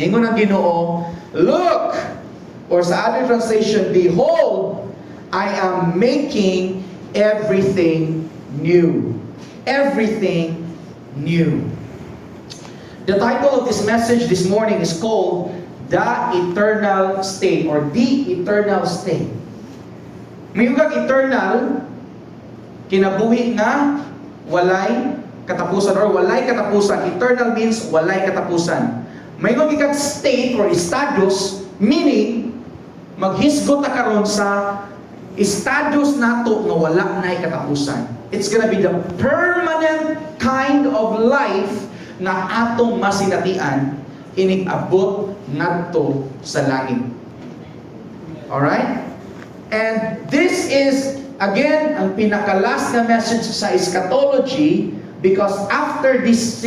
Ingon ang Ginoo, look, or sa other translation, behold, I am making everything new. Everything new. The title of this message this morning is called The Eternal State or The Eternal State. Mayugag eternal, kinabuhi nga walay katapusan or walay katapusan. Eternal means walay katapusan. Mayugag ikag state or status, meaning maghisgot ta karon sa status nato nga wala nay katapusan. It's gonna be the permanent kind of life na atong masinatian inig abot ngadto sa langit. Alright? And this is again ang pinaka-last na message sa eschatology, because after this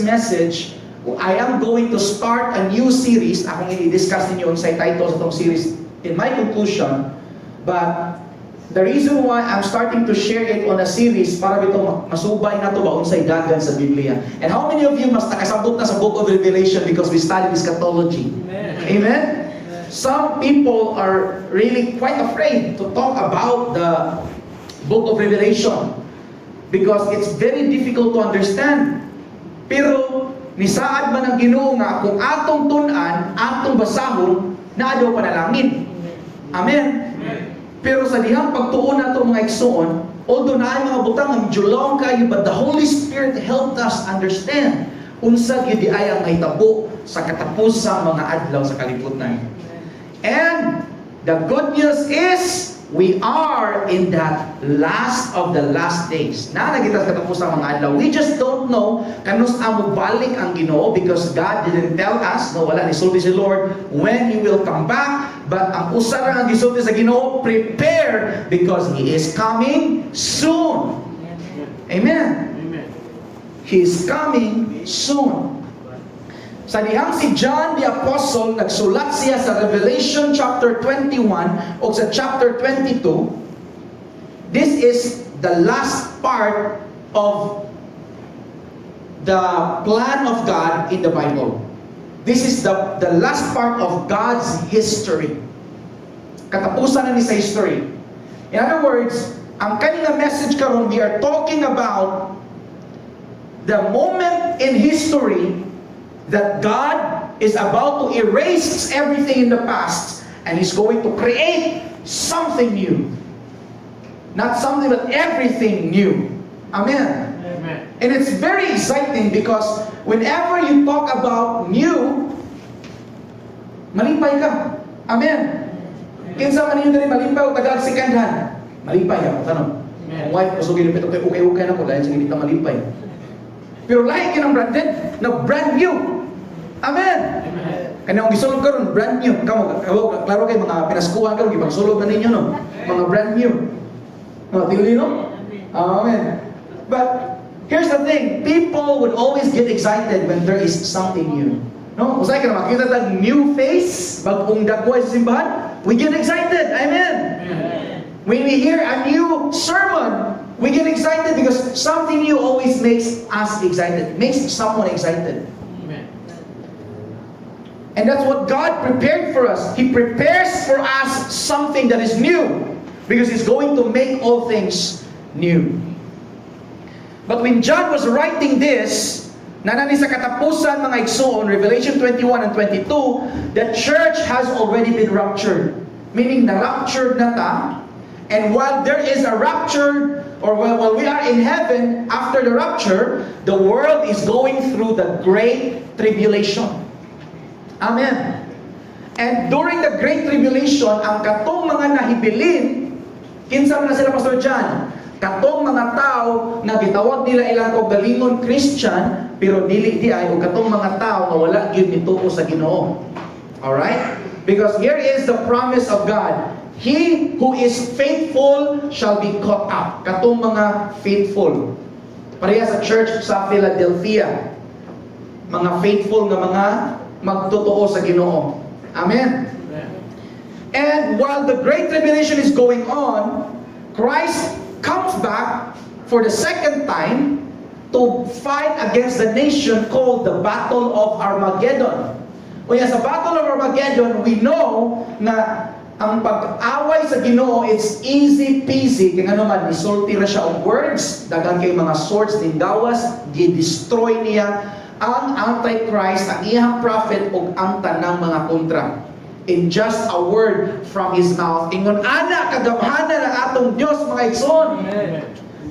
message I am going to start a new series. Akong i-discuss ninyo sa title sa itong series in my conclusion. But the reason why I'm starting to share it on a series para bito masubay na to ba unsay dagan sa Biblia. And how many of you mas nakasabot na sa Book of Revelation because we studied eschatology? Amen. Amen? Some people are really quite afraid to talk about the Book of Revelation because it's very difficult to understand. Pero nisaad man ang Ginoo nga kung atong tun-an, atong basahon, naa daw panalangin. Amen. Pero sa dihang pagtuon nato mga igsoon, although naay mga butang ang julong kayo, but the Holy Spirit helped us understand unsa gyud di ay ang mahitabo sa katapusang mga adlaw sa kalibutan. And the good news is we are in that last of the last days. Na nagita sa katapusang mga adlaw. We just don't know kanus amo balik ang Ginoo because God didn't tell us, no, wala ni sulti si Lord when He will come back. But ang usa ra ang gisulti sa Ginoo, prepare because He is coming soon. Amen. Amen. He is coming soon. Sa dihang si John the Apostle, nagsulat siya sa Revelation chapter 21 o sa chapter 22, this is the last part of the plan of God in the Bible. This is the last part of God's history. Katapusan na ni sa history. In other words, ang kanilang message karon, we are talking about the moment in history that God is about to erase everything in the past and He's going to create something new. Not something, but everything new. Amen. Amen. And it's very exciting because whenever you talk about new, malipay ka. Amen. Kinsa man yun dali malipay o tagal second hand. Malipay ka. Tanong. Ang wife, kusugin yung pito kay ukay-ukay na ko dahil sa ginita malipay. Pero lahat yun ang branded, na brand new. Amen. Kanya kung gisulog ka ron, brand new. Klaro kayo, mga pinaskuhan ka, sulog na ninyo, no? Mga brand new. No, tingli, no? Amen. But, here's the thing. People would always get excited when there is something new. No? Usay ka na makita tag new face, bagong dagway sa simbahan, we get excited. Amen. When we hear a new sermon, we get excited because something new always makes us excited, makes someone excited. And that's what God prepared for us. He prepares for us something that is new because He's going to make all things new. But when John was writing this, nanani sa katapusan mga igsoon, Revelation 21 and 22, the church has already been raptured. Meaning na-raptured na ta. And while there is a rapture, or while we are in heaven after the rapture, the world is going through the great tribulation. Amen. And during the Great Tribulation, ang katong mga nahibilin, kinsa man na sila Pastor John, katong mga tao na gitawag nila ilang kaugalingon Christian, pero dili di ay o katong mga tao nga wala gyud nituo sa Ginoo. All right? Because here is the promise of God. He who is faithful shall be caught up. Katong mga faithful. Pareha sa church sa Philadelphia. Mga faithful nga mga magtotoo sa Ginoo. Amen. And while the Great Tribulation is going on, Christ comes back for the second time to fight against the nation called the Battle of Armageddon. Unya sa Battle of Armageddon, we know na ang pag-away sa Ginoo, it's easy peasy. Kaya nga naman, isulti na siya ang words, dagan kay mga swords din gawas, gi-destroy niya ang Antichrist, ang iyang prophet, o ang tanang mga kontra. In just a word from his mouth. Ingon, ana, kagamhanan ng atong Diyos, mga igsoon.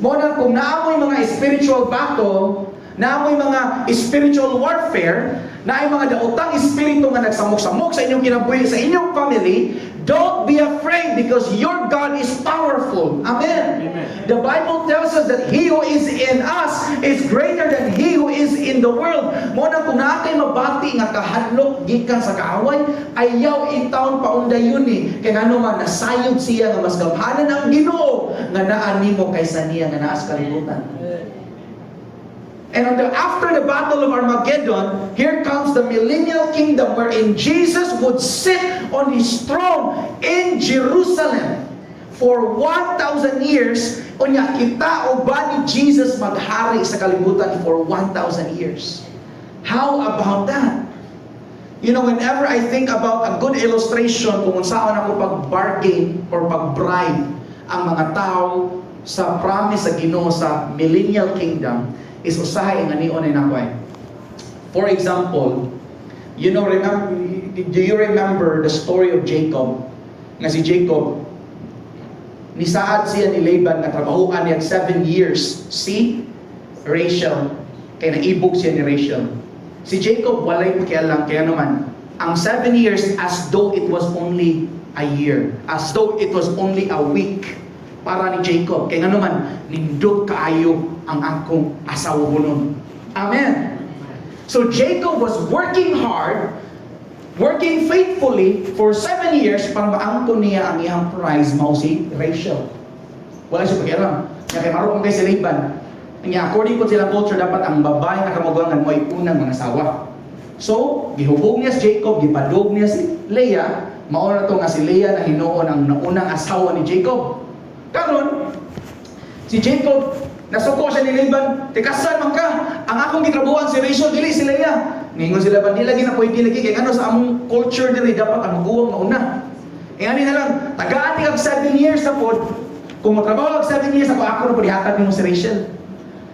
Muna, kung naamoy mga spiritual battle, naamoy mga spiritual warfare, na ay mga daotang espiritu nga nagsamok-samok sa inyong kinabuhi, sa inyong family, don't be afraid because your God is powerful. Amen. Amen. The Bible tells us that He who is in us is greater than He who is in the world. Muna kung naakay mabati nga kahadlok gikan sa kaaway, ayaw intawon paunday yun eh. Kaya nga naman, nasayod siya nga mas gamhanan ang Ginoo nga naan nimo kaysa niya nga naas kalibutan. And after the Battle of Armageddon, here comes the millennial kingdom wherein Jesus would sit on his throne in Jerusalem for 1,000 years. Unya, kita o ba ni Jesus maghari sa kalibutan for 1,000 years? How about that? You know, whenever I think about a good illustration kung saan ako pag-bargain or pag-bribe ang mga tao sa promise sa Ginoo sa millennial kingdom, is usahay nga niyon ay nakway. For example, do you remember the story of Jacob? Nga si Jacob, nisaad siya ni Laban na trabahoan niya 7 years si Rachel. Kaya naibog siya ni Rachel. Si Jacob walay pakialam, kaya naman, ang 7 years as though it was only a year. As though it was only a week para ni Jacob. Kaya nga naman, nindot kaayo ang akong asawa nun. Amen. So Jacob was working hard, working faithfully for 7 years para maangkon niya ang iyang prize, mao si Rachel. Wala siya pakialam. Kaya kay maroon kay si Laban. Kaya according po silang culture, dapat ang babae na kamaguangan mo ay unang mga asawa. So, gihubog niya si Jacob, gipadog niya si Leah. Mauna to nga si Leah na hinuon ang naunang asawa ni Jacob. Karon, si Jacob, nasuko siya ni Laban, tikasan man ka, ang akong gitrabuhan si Rachel, dili si Leah. Ningon sila ba, di lagi na pwede lagi, kaya ano sa among culture dili, dapat ang maguwang mauna. E ano na lang, tagaan ni kag 7 years na po, kung matrabaho kag 7 years ako na po dihatag mo si Rachel.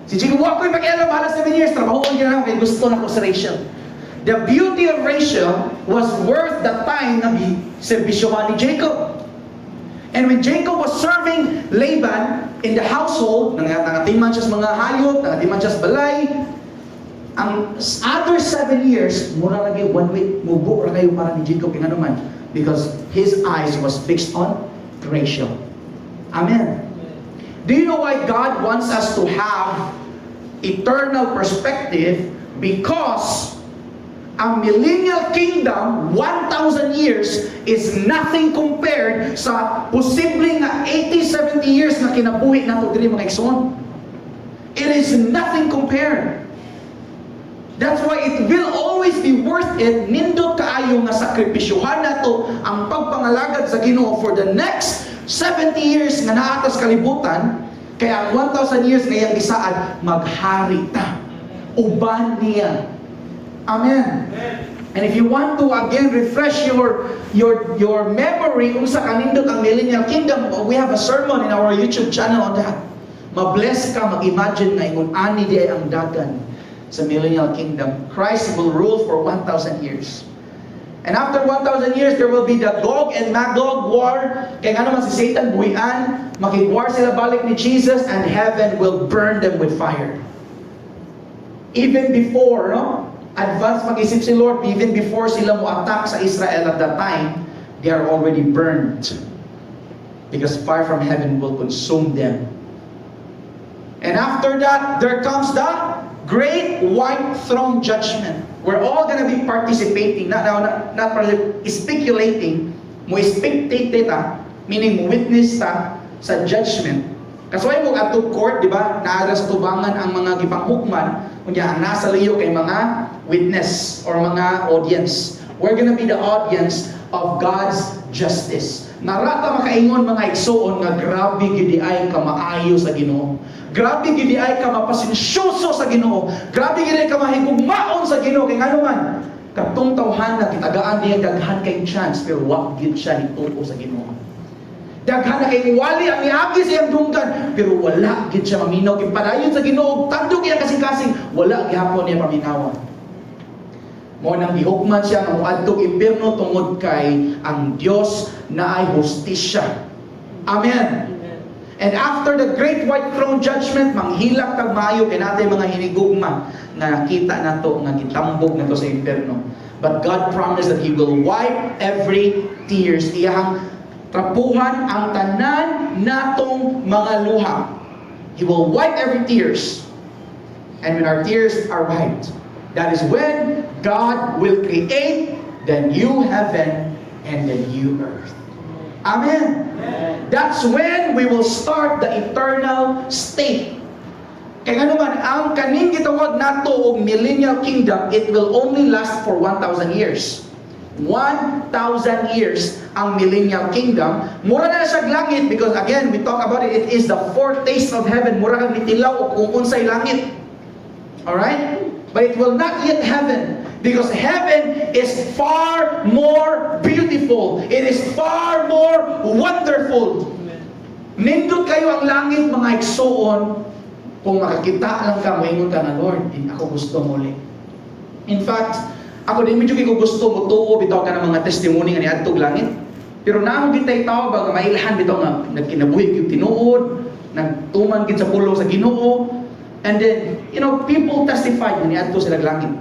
Si Jacob, ako'y pakialam, bahala 7 years, trabahoon niya lang, kaya gusto na ko si Rachel. The beauty of Rachel was worth the time na servisyohan ni Jacob. And when Jacob was serving Laban in the household, nangatiman siya sa mga hayop, nangatiman siya sa balay, ang other 7 years, mura lagi 1 week, mubo ra kayo para ni Jacob, kaya naman, because his eyes was fixed on Rachel. Amen. Do you know why God wants us to have eternal perspective? Because ang millennial kingdom, 1,000 years, is nothing compared sa posibleng 80-70 years na kinabuhi nato diri mga igsoon. It is nothing compared. That's why it will always be worth it, nindot kaayo nga sakripisyohan nato ang pagpangalagad sa Ginoo for the next 70 years nga naatas kalibutan, kaya ang 1,000 years nga iyang isaad, maghari ta. Uban niya. Amen. And if you want to again refresh your memory unsa kanindot ang millennial kingdom, we have a sermon in our YouTube channel on that. Mabless ka mag-imagine na ingon ani di ay ang dagan sa millennial kingdom. Christ will rule for 1,000 years. And after 1,000 years, there will be the Gog and Magog war. Kaya nga naman si Satan buhian, makig-war sila balik ni Jesus, and heaven will burn them with fire. Even before, no? Advance mag-isip si Lord, even before sila mo attack sa Israel at that time, they are already burned. Because fire from heaven will consume them. And after that, there comes the great white throne judgment. We're all gonna be participating, not speculating, mo spectate ta, meaning mo witness ta sa judgment. Kasi mo ato court, di ba? Naara sa tubangan ang mga gipanghukman, kunya ang nasa liyo kay mga witness or mga audience. We're gonna be the audience of God's justice. Narata makaingon mga igsoon nga grabe gidi ay ka maayo sa Ginoo. Grabe gidi ay ka mapasensyoso sa Ginoo. Grabe gidi ay ka mahigugmaon sa Ginoo. Kaya nga naman, Katong tawhan na kitagaan niya daghan kay chance pero wa gid siya hituo sa Ginoo. Daghan na kay wali ang niagi sa iyang dunggan pero wala gid siya maminaw kay padayon sa Ginoo tandog iya kasing-kasing wala gihapon niya paminawan. Mo nang gihukman siya nga moadtog impierno tungod kay ang Dios na ay hustisya. Amen. And after the great white throne judgment, manghilak kag maayo kay natay mga hinigugma nga nakita nato nga gitambog nato sa impierno. But God promised that He will wipe every tears. Iyang trapuhan ang tanan natong mga luha. He will wipe every tears. And when our tears are wiped, that is when God will create the new heaven and the new earth. Amen. That's when we will start the eternal state. Kaya nga naman, ang kaning gitawag nato og millennial kingdom, it will only last for 1,000 years. 1,000 years ang millennial kingdom. Mura na siya langit because again, we talk about it, it is the foretaste of heaven. Mura kang nitilaw o kung unsay langit. Alright? But it will not yet heaven. Because heaven is far more beautiful. It is far more wonderful. Nindot kayo ang langit, mga igsoon. Kung makakita lang ka, moingon ka na, Lord, ako gusto muli. In fact, ako din medyo ko gusto mo tuo, bitaw ka ng mga testimony nga niadtog langit. Pero naamong gintay tao ba, mailhan bitaw nga, nagkinabuhi yung tinuod, nagtuman gid sa pulo sa Ginoo. And then, people testified na niadto sila langit.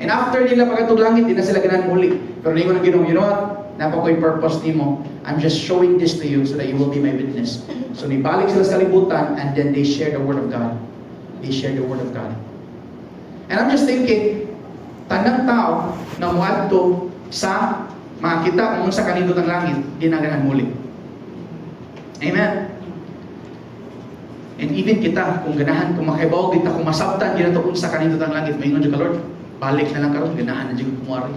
And after nila pagkatog langit, di na sila ganan muli. Pero ningon ang Ginoo, you know what? Napakoy purpose nimo. I'm just showing this to you so that you will be my witness. So nibalik sila sa kalibutan and then they share the word of God. They share the word of God. And I'm just thinking, tanang tao na muadto sa makita kung sa kanindot ang langit, di na ganan muli. Amen. And even kita, kung ganahan, kung makaibaw kita, kung masabtan, ginato kung sa kanindot ang langit, maingon ka, Lord, balik na lang karon, ganahan na dyan kumari.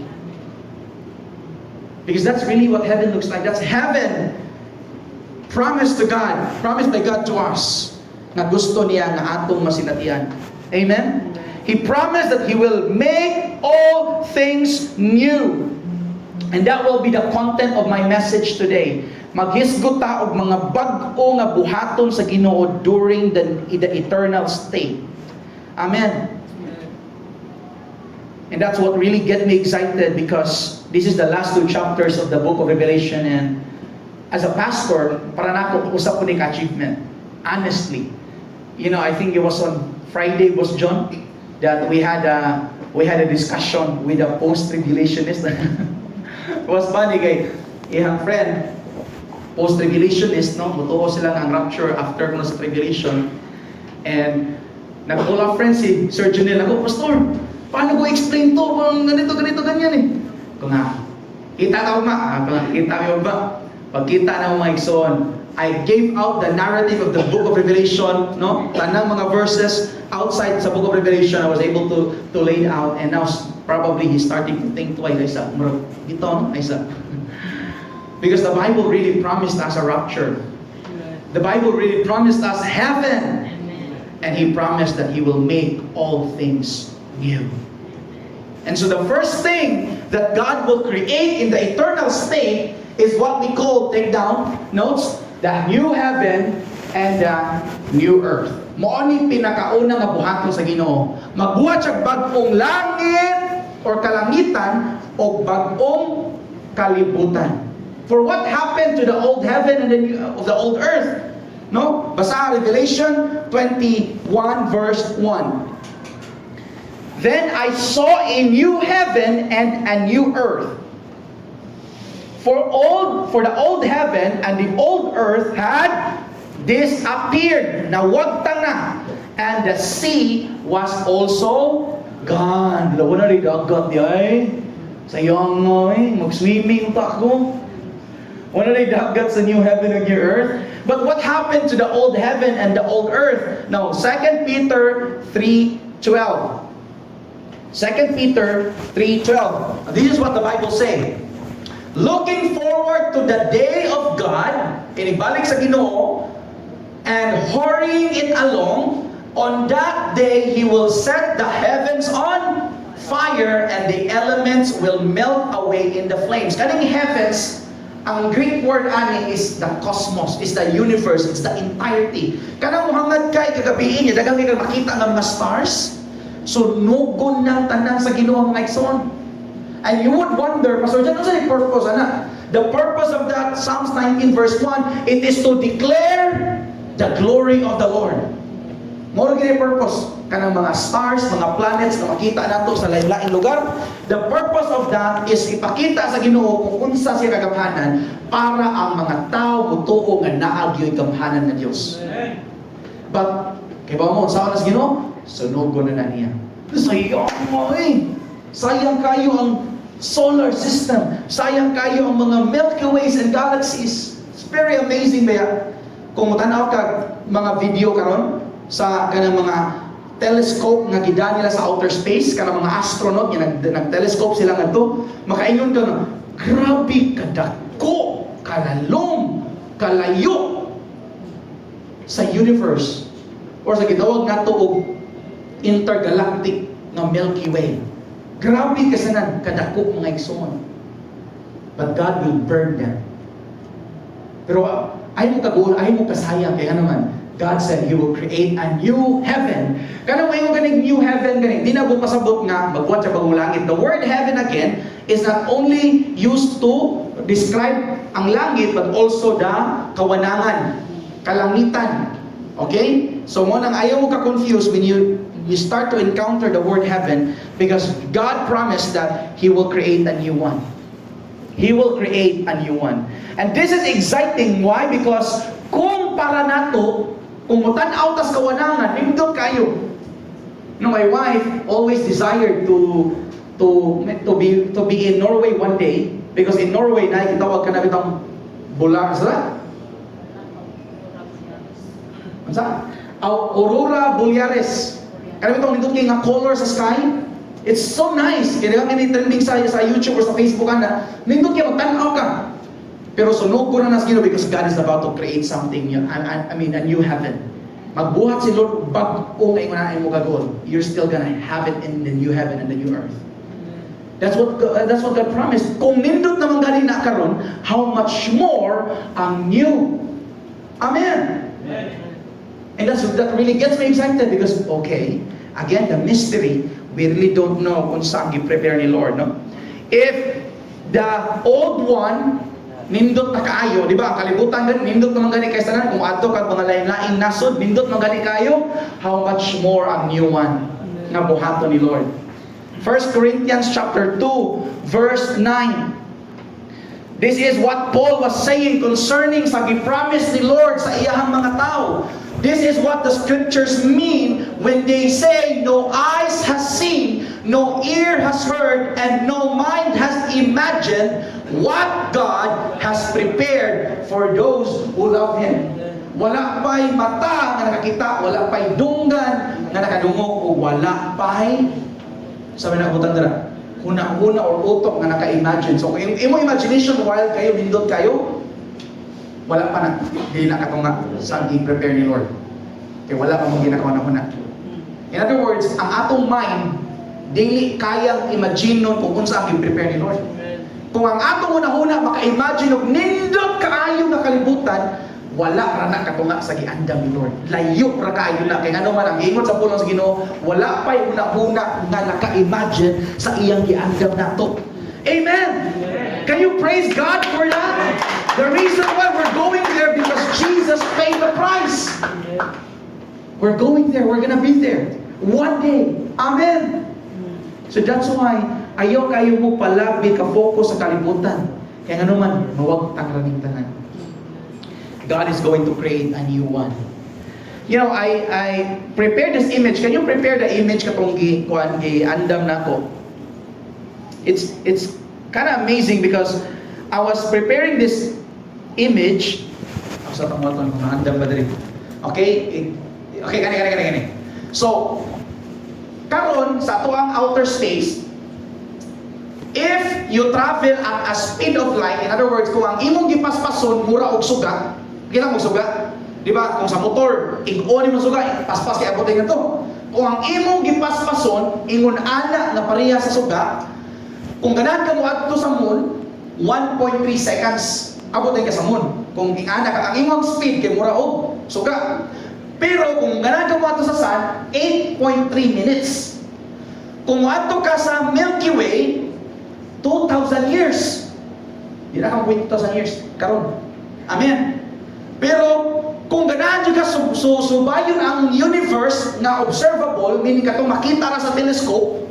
Because that's really what heaven looks like. That's heaven. Promised to God. Promised by God to us. Na gusto niya na atong masinatian. Amen? He promised that He will make all things new. And that will be the content of my message today. Maghisgot ta og mga bag-o nga buhaton sa Ginoo during the eternal state. Amen. And that's what really get me excited because this is the last 2 chapters of the book of Revelation, and as a pastor, para nako usap ko ning achievement. Honestly, I think it was on Friday, was John, that we had a discussion with a post-tribulationist. It was funny kay iyang friend, post-tribulationist, no? Mutuo sila ng rapture after kuno sa tribulation. And nag-call friend si Sir Junel, ako, Pastor, paano ko explain to? Ganito, ganyan eh. Kung nga, kita na ba? Kita mo ba? Pagkita na mga igsoon, I gave out the narrative of the book of Revelation, no? Tanang mga verses outside sa book of Revelation, I was able to lay it out, and now probably he's starting to think twice, Isa. Dito, no? Isa. Because the Bible really promised us a rapture. The Bible really promised us heaven. And He promised that He will make all things new. And so the first thing that God will create in the eternal state is what we call, take down notes, the new heaven and the new earth. Mao ni pinakauna nga buhaton sa Ginoo. Magbuhat siya bag-ong langit or kalangitan o bag-ong kalibutan. For what happened to the old heaven and the old earth? No? Basa Revelation 21 verse 1. Then I saw a new heaven and a new earth. For the old heaven and the old earth had disappeared. Nawagtang na. And the sea was also gone. Lawa na rin dagat di ay. Sayang nga eh. Mag-swimming pa ako. Wala na dagat sa new heaven and new earth. But what happened to the old heaven and the old earth? No, 2 Peter 3:12. 2 Peter 3:12. This is what the Bible says. Looking forward to the day of God, inibalik sa Ginoo, and hurrying it along, on that day He will set the heavens on fire and the elements will melt away in the flames. Kaning heavens, ang Greek word ani is the cosmos, is the universe, it's the entirety. Kanang muhangad kay kagabiin niya, dagang kay makita ng mga stars. So nugon ng tanan sa Ginoo mga igsoon. And you would wonder, Pastor Jan, ano sa purpose ana? The purpose of that, Psalms 19 verse 1, it is to declare the glory of the Lord. More gini purpose kanang mga stars, mga planets na makita nato sa lain-laing lugar. The purpose of that is ipakita sa Ginoo kung unsa siya kagamhanan para ang mga tao mutuo nga naa gyud gamhanan nga Dios. But kay ba mo sa oras Ginoo, sunugon na niya. Sayang mo sayang kayo ang solar system. Sayang kayo ang mga Milky Ways and galaxies. It's very amazing ba? Kung tanaw ka mga video karon sa kanang mga telescope nga gidaan nila sa outer space, kanang mga astronaut nga nag-telescope sila ngadto, makaingon ka na, grabe kadako, kalalom, kalayo sa universe or sa gitawag nato og intergalactic nga Milky Way. Grabe kasanan kadako mga igsoon. But God will burn them. Pero ay mo kaguol, ay mo kasayang kaya naman God said He will create a new heaven. Kanang may ganing new heaven ganing di na mo pasabot nga magbuhat sa bagong langit. The word heaven again is not only used to describe ang langit but also the kawanangan, kalangitan. Okay? So mo nang ayaw mo ka-confuse when you start to encounter the word heaven, because God promised that He will create a new one. He will create a new one. And this is exciting. Why? Because kung para nato, kung mutan-aw tas kawanangan, nindot kayo. No, my wife always desired to be in Norway one day, because in Norway na itawag ka na bitang bulan sa Aurora Borealis. Kaya itong nindot kayo nga color sa sky. It's so nice. Kaya nga trending sa YouTube or sa Facebook na nindot kayo magtanaw ka. Pero sunog ko na nas Ginoo because God is about to create something new. I mean, a new heaven. Magbuhat si Lord bago nga ingunahin mo kagol. You're still gonna have it in the new heaven and the new earth. That's what God promised. Kung nindot naman gani na karon, how much more ang new. Amen. And that really gets me excited because, okay, again, the mystery, we really don't know kung saan gi-prepare ni Lord, no? If the old one, nindot na kaayo, di ba? Ang kalibutan din, nindot naman gani kayo sa kung ato kag mga lain-laing nasod, nindot naman gani kayo, how much more ang new one na buhaton ni Lord. 1 Corinthians chapter 2, verse 9. This is what Paul was saying concerning sa gipromise ni Lord sa iyahang mga tao. This is what the scriptures mean when they say, no eyes has seen, no ear has heard, and no mind has imagined what God has prepared for those who love Him. Wala pa'y mata nga nakakita, wala pa'y dunggan nga nakadungog, o wala pa'y, sabi na kutan dara, huna-huna or utok nga naka-imagine. So kung imo imagination wild kayo, nindot kayo, wala pa na, hindi na katong nga saan i-prepare ni Lord. Kaya wala pa mong ginagawa na huna. In other words, ang atong mind, dili kayang imagine nun kung saan i-prepare ni Lord. Kung ang atong una-huna maka-imagine og nindot kaayo na kalibutan, wala ra na katunga sa giandam ni Lord. Layo ra kaayo na. Kaya ano man ang ingon sa pulong sa Ginoo, wala pa'y una-huna nga naka-imagine sa iyang giandam nato. Amen! Can you praise God for that? The reason why we're going there because Jesus paid the price. We're going there. We're gonna be there. One day. Amen! So that's why ayaw kayo mo palabi ka-focus sa kalibutan. Kaya nga naman, mawag tangraning tanan. God is going to create a new one. You know, I prepared this image. Can you prepare the image katong gi-andam nako? It's kind of amazing because I was preparing this image. Sa tamaton ko andam ba diri? Okay? Okay, gani. So, karon sa tuang outer space, if you travel at a speed of light, in other words, kung ang imong gipaspason mura og sugat, kita mo sugat, di ba? Kung sa motor, ig-on mo sugat, paspas kay abot nga to. kung ang imong gipaspason, ingon ana nga pareha sa suga, kung ganahan ka mo adto sa moon, 1.3 seconds abot ay ka sa moon. Kung ingana ka, ang imong speed kay mura og suga. Pero kung ganahan ka mo adto sa sun, 8.3 minutes. Kung adto ka sa Milky Way, 2,000 years. Di na kang 2,000 years karon. Amen. Pero kung ganahan ka subayon ang universe na observable, meaning katong makita ra sa telescope,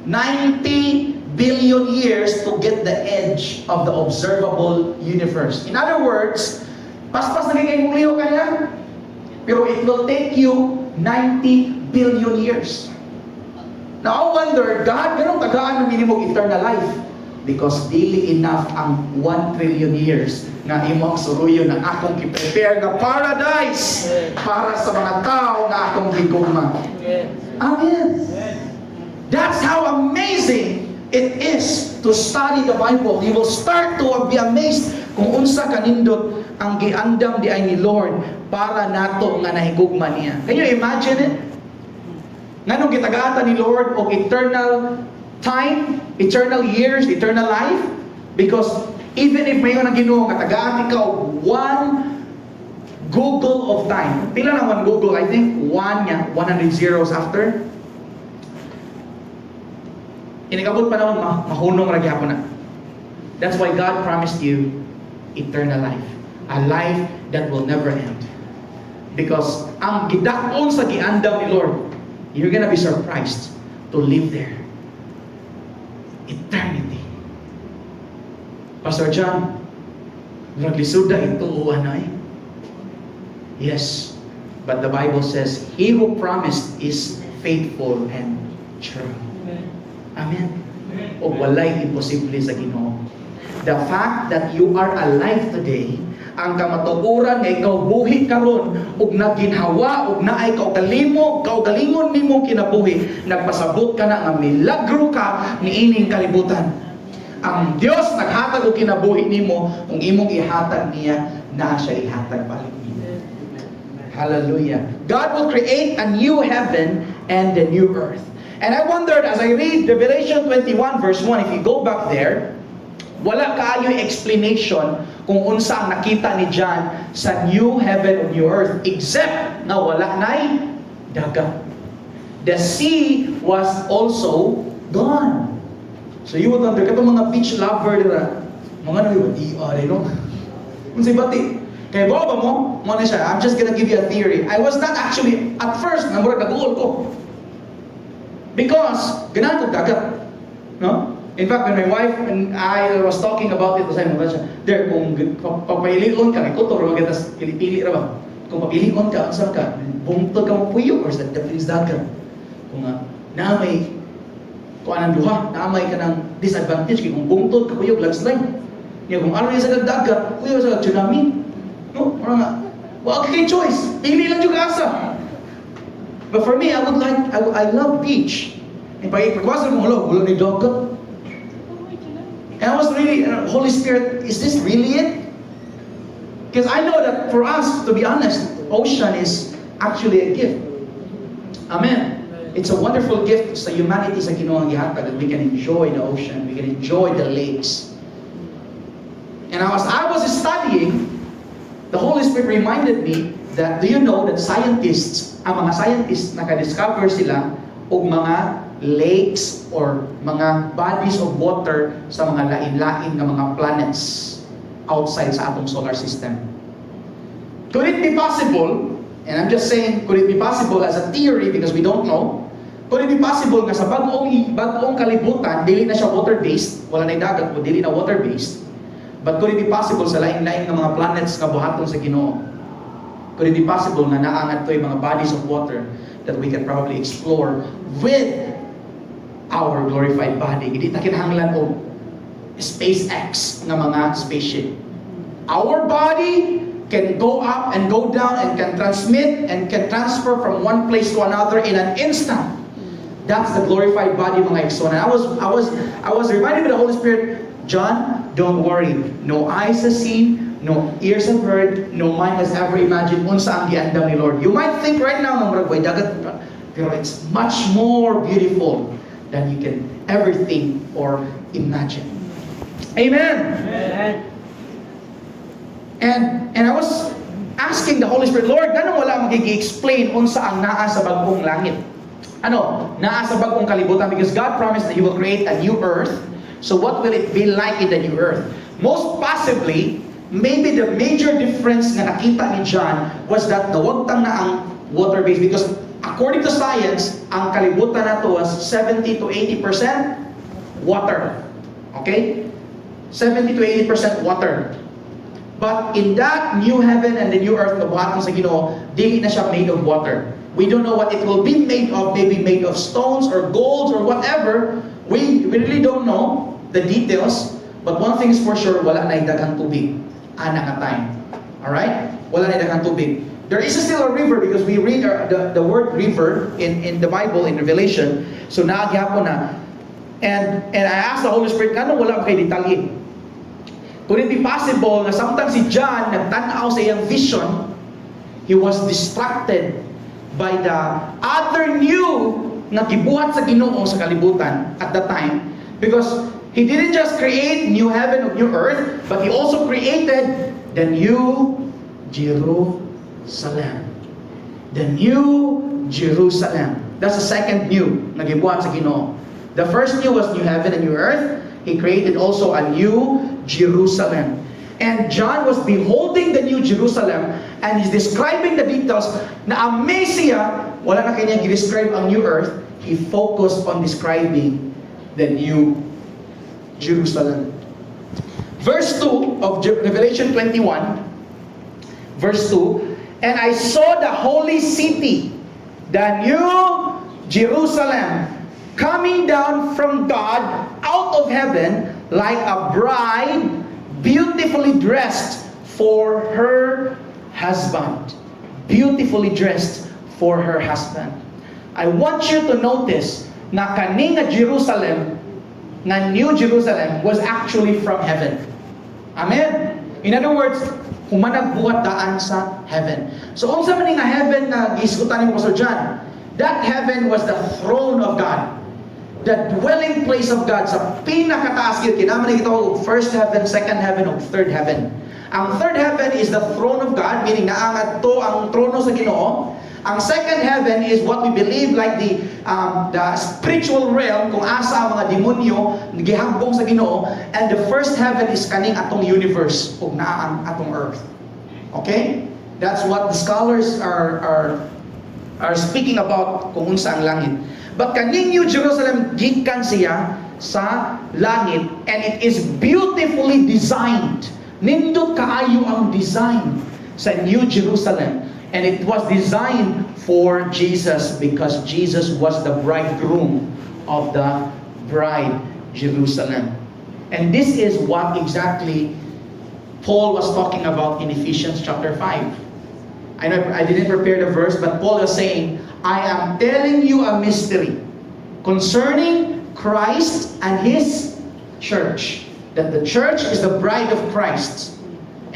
90 billion years to get the edge of the observable universe. In other words, paspas na kay mong liho kanya, pero it will take you 90 billion years. Now I wonder, God, ganun tagaan ng minimum eternal life? Because daily enough ang 1 trillion years na imong suruyo na akong i-prepare na paradise para sa mga tao na akong gigugma. Amen. That's how amazing it is to study the Bible. You will start to be amazed kung unsa kanindot ang giandam di ay ni Lord para nato nga nahigugma niya. Can you imagine it? Nganong gitagaatan ni Lord og eternal time, eternal years, eternal life? Because even if mayon ang Ginoo nga tagaan ikaw one Google of time. Pila na one Google? I think 100 zeros after. Inigabot pa naman mahunong ra gyapon na. That's why God promised you eternal life, a life that will never end. Because ang gidakon sa giandam ni Lord, you're gonna be surprised to live there. Eternity. Pastor John, naglisuda ito o ano eh? Yes, but the Bible says, He who promised is faithful and true. Amen. O walay imposible sa Ginoo. The fact that you are alive today, ang kamatuoran nga ikaw buhi karon ug naginhawa ug naay kaugalingon nimo kinabuhi, nagpasabot ka na nga milagro ka niining kalibutan. Ang Dios naghatag og kinabuhi nimo, kung imong ihatag niya, na siya ihatag balik nimo. Hallelujah. God will create a new heaven and a new earth. And I wondered as I read Revelation 21 verse 1, if you go back there, wala kaayo explanation kung unsa ang nakita ni John sa new heaven and new earth, except na wala na'y dagat. The sea was also gone. So you would wonder, katong mga beach lover nila, mga nag-iari, no? Unsay bati? Kaya ba mo? Mo na siya, I'm just gonna give you a theory. I was not actually, at first, namurag nag-uol ko. Because, ganahan ko dagat. No? In fact, when my wife and I was talking about it, sabi mo ba siya, there, kung papahilion ka, may kutor, magatas, pili-pili ra ba? Kung papilion ka, saan ka? Bungtod ka mapuyo, or sa Japanese dagat. Kung naamay, kung anong duha, naamay ka ng disadvantage, kung bungtod ka puyo, landslide. Kaya kung ano yung sa dagat, puyo sa tsunami. No? Parang nga, wala kay choice. Pili lang yung asa. But for me, I love beach. And pag-iwasan mo, wala ni dagat. And I was really, Holy Spirit, is this really it? Because I know that for us, to be honest, ocean is actually a gift. Amen. It's a wonderful gift sa humanity sa Ginoo ang gihatag that we can enjoy the ocean, we can enjoy the lakes. And as I was studying, the Holy Spirit reminded me that, do you know that scientists, ang mga scientists, naka-discover sila og mga lakes or mga bodies of water sa mga lain-lain na mga planets outside sa atong solar system. Could it be possible, and I'm just saying, could it be possible as a theory because we don't know, could it be possible nga sa bagong kalibutan, dili na siya water-based, wala na dagat o dili na water-based, but could it be possible sa lain-lain na mga planets nga buhaton sa Ginoo? Could it be possible nga naangat to yung mga bodies of water that we can probably explore with our glorified body? Hindi na kinahanglan o SpaceX na mga spaceship. Our body can go up and go down and can transmit and can transfer from one place to another in an instant. That's the glorified body, mga ekson. And I was reminded by the Holy Spirit, John, don't worry. No eyes has seen, no ears have heard, no mind has ever imagined unsa ang giandam ni Lord. You might think right now, way dagat, Pero it's much more beautiful than you can ever think or imagine. Amen. Amen. And I was asking the Holy Spirit, Lord, ganun wala magigi-explain unsa ang naa sa bagong langit? Ano? Naa sa bagong kalibutan, because God promised that He will create a new earth. So what will it be like in the new earth? Most possibly, maybe the major difference na nakita ni John was that nawagtang na ang water base, because according to science, ang kalibutan na to was 70 to 80% water. Okay? 70 to 80% water. But in that new heaven and the new earth na buhaton sa Ginoo, di na siya made of water. We don't know what it will be made of, maybe made of stones or gold or whatever. We really don't know the details. But one thing is for sure, wala na daghang tubig. Ana nga time. Alright? Wala na daghang tubig. There is still a river, because we read the word river in the Bible, in Revelation. So naagyapon na. And I asked the Holy Spirit, kano wala kay detalye? Could it be possible na sometimes si John nagtanaw sa iyang vision, he was distracted by the other new na gibuhat sa Ginoo sa kalibutan at that time, because He didn't just create new heaven or new earth, but He also created the new Jerusalem. The new Jerusalem. That's the second new na gibuhat sa Ginoo. The first new was new heaven and new earth. He created also a new Jerusalem. And John was beholding the new Jerusalem, and he's describing the details na ang Messiah, wala na kanya i-describe ang new earth, he focused on describing the new Jerusalem. Verse 2 of Revelation 21, verse 2, and I saw the holy city, the new Jerusalem, coming down from God out of heaven like a bride beautifully dressed for her husband. Beautifully dressed for her husband. I want you to notice na kaning nga Jerusalem, na New Jerusalem, was actually from heaven. Amen? In other words, humanagbuhat daan sa heaven. So, kung sa maning nga heaven na gisgutan ni Pastor John, that heaven was the throne of God. The dwelling place of God, sa pinakataas gyud, kinaman ito og first heaven, second heaven, ug third heaven. Ang third heaven is the throne of God, meaning naangat to ang trono sa Ginoo. Ang second heaven is what we believe like the spiritual realm, kung asa ang mga demonyo gihambong sa Ginoo, and the first heaven is kaning atong universe ug naa ang atong earth. Okay? That's what the scholars are speaking about kung unsa ang langit. But kaning New Jerusalem, gikan siya sa langit, and it is beautifully designed. Nindot kaayo ang design sa New Jerusalem. And it was designed for Jesus, because Jesus was the bridegroom of the bride Jerusalem. And this is what exactly Paul was talking about in Ephesians chapter 5. I know I didn't prepare the verse, but Paul was saying, I am telling you a mystery concerning Christ and His church. That the church is the bride of Christ.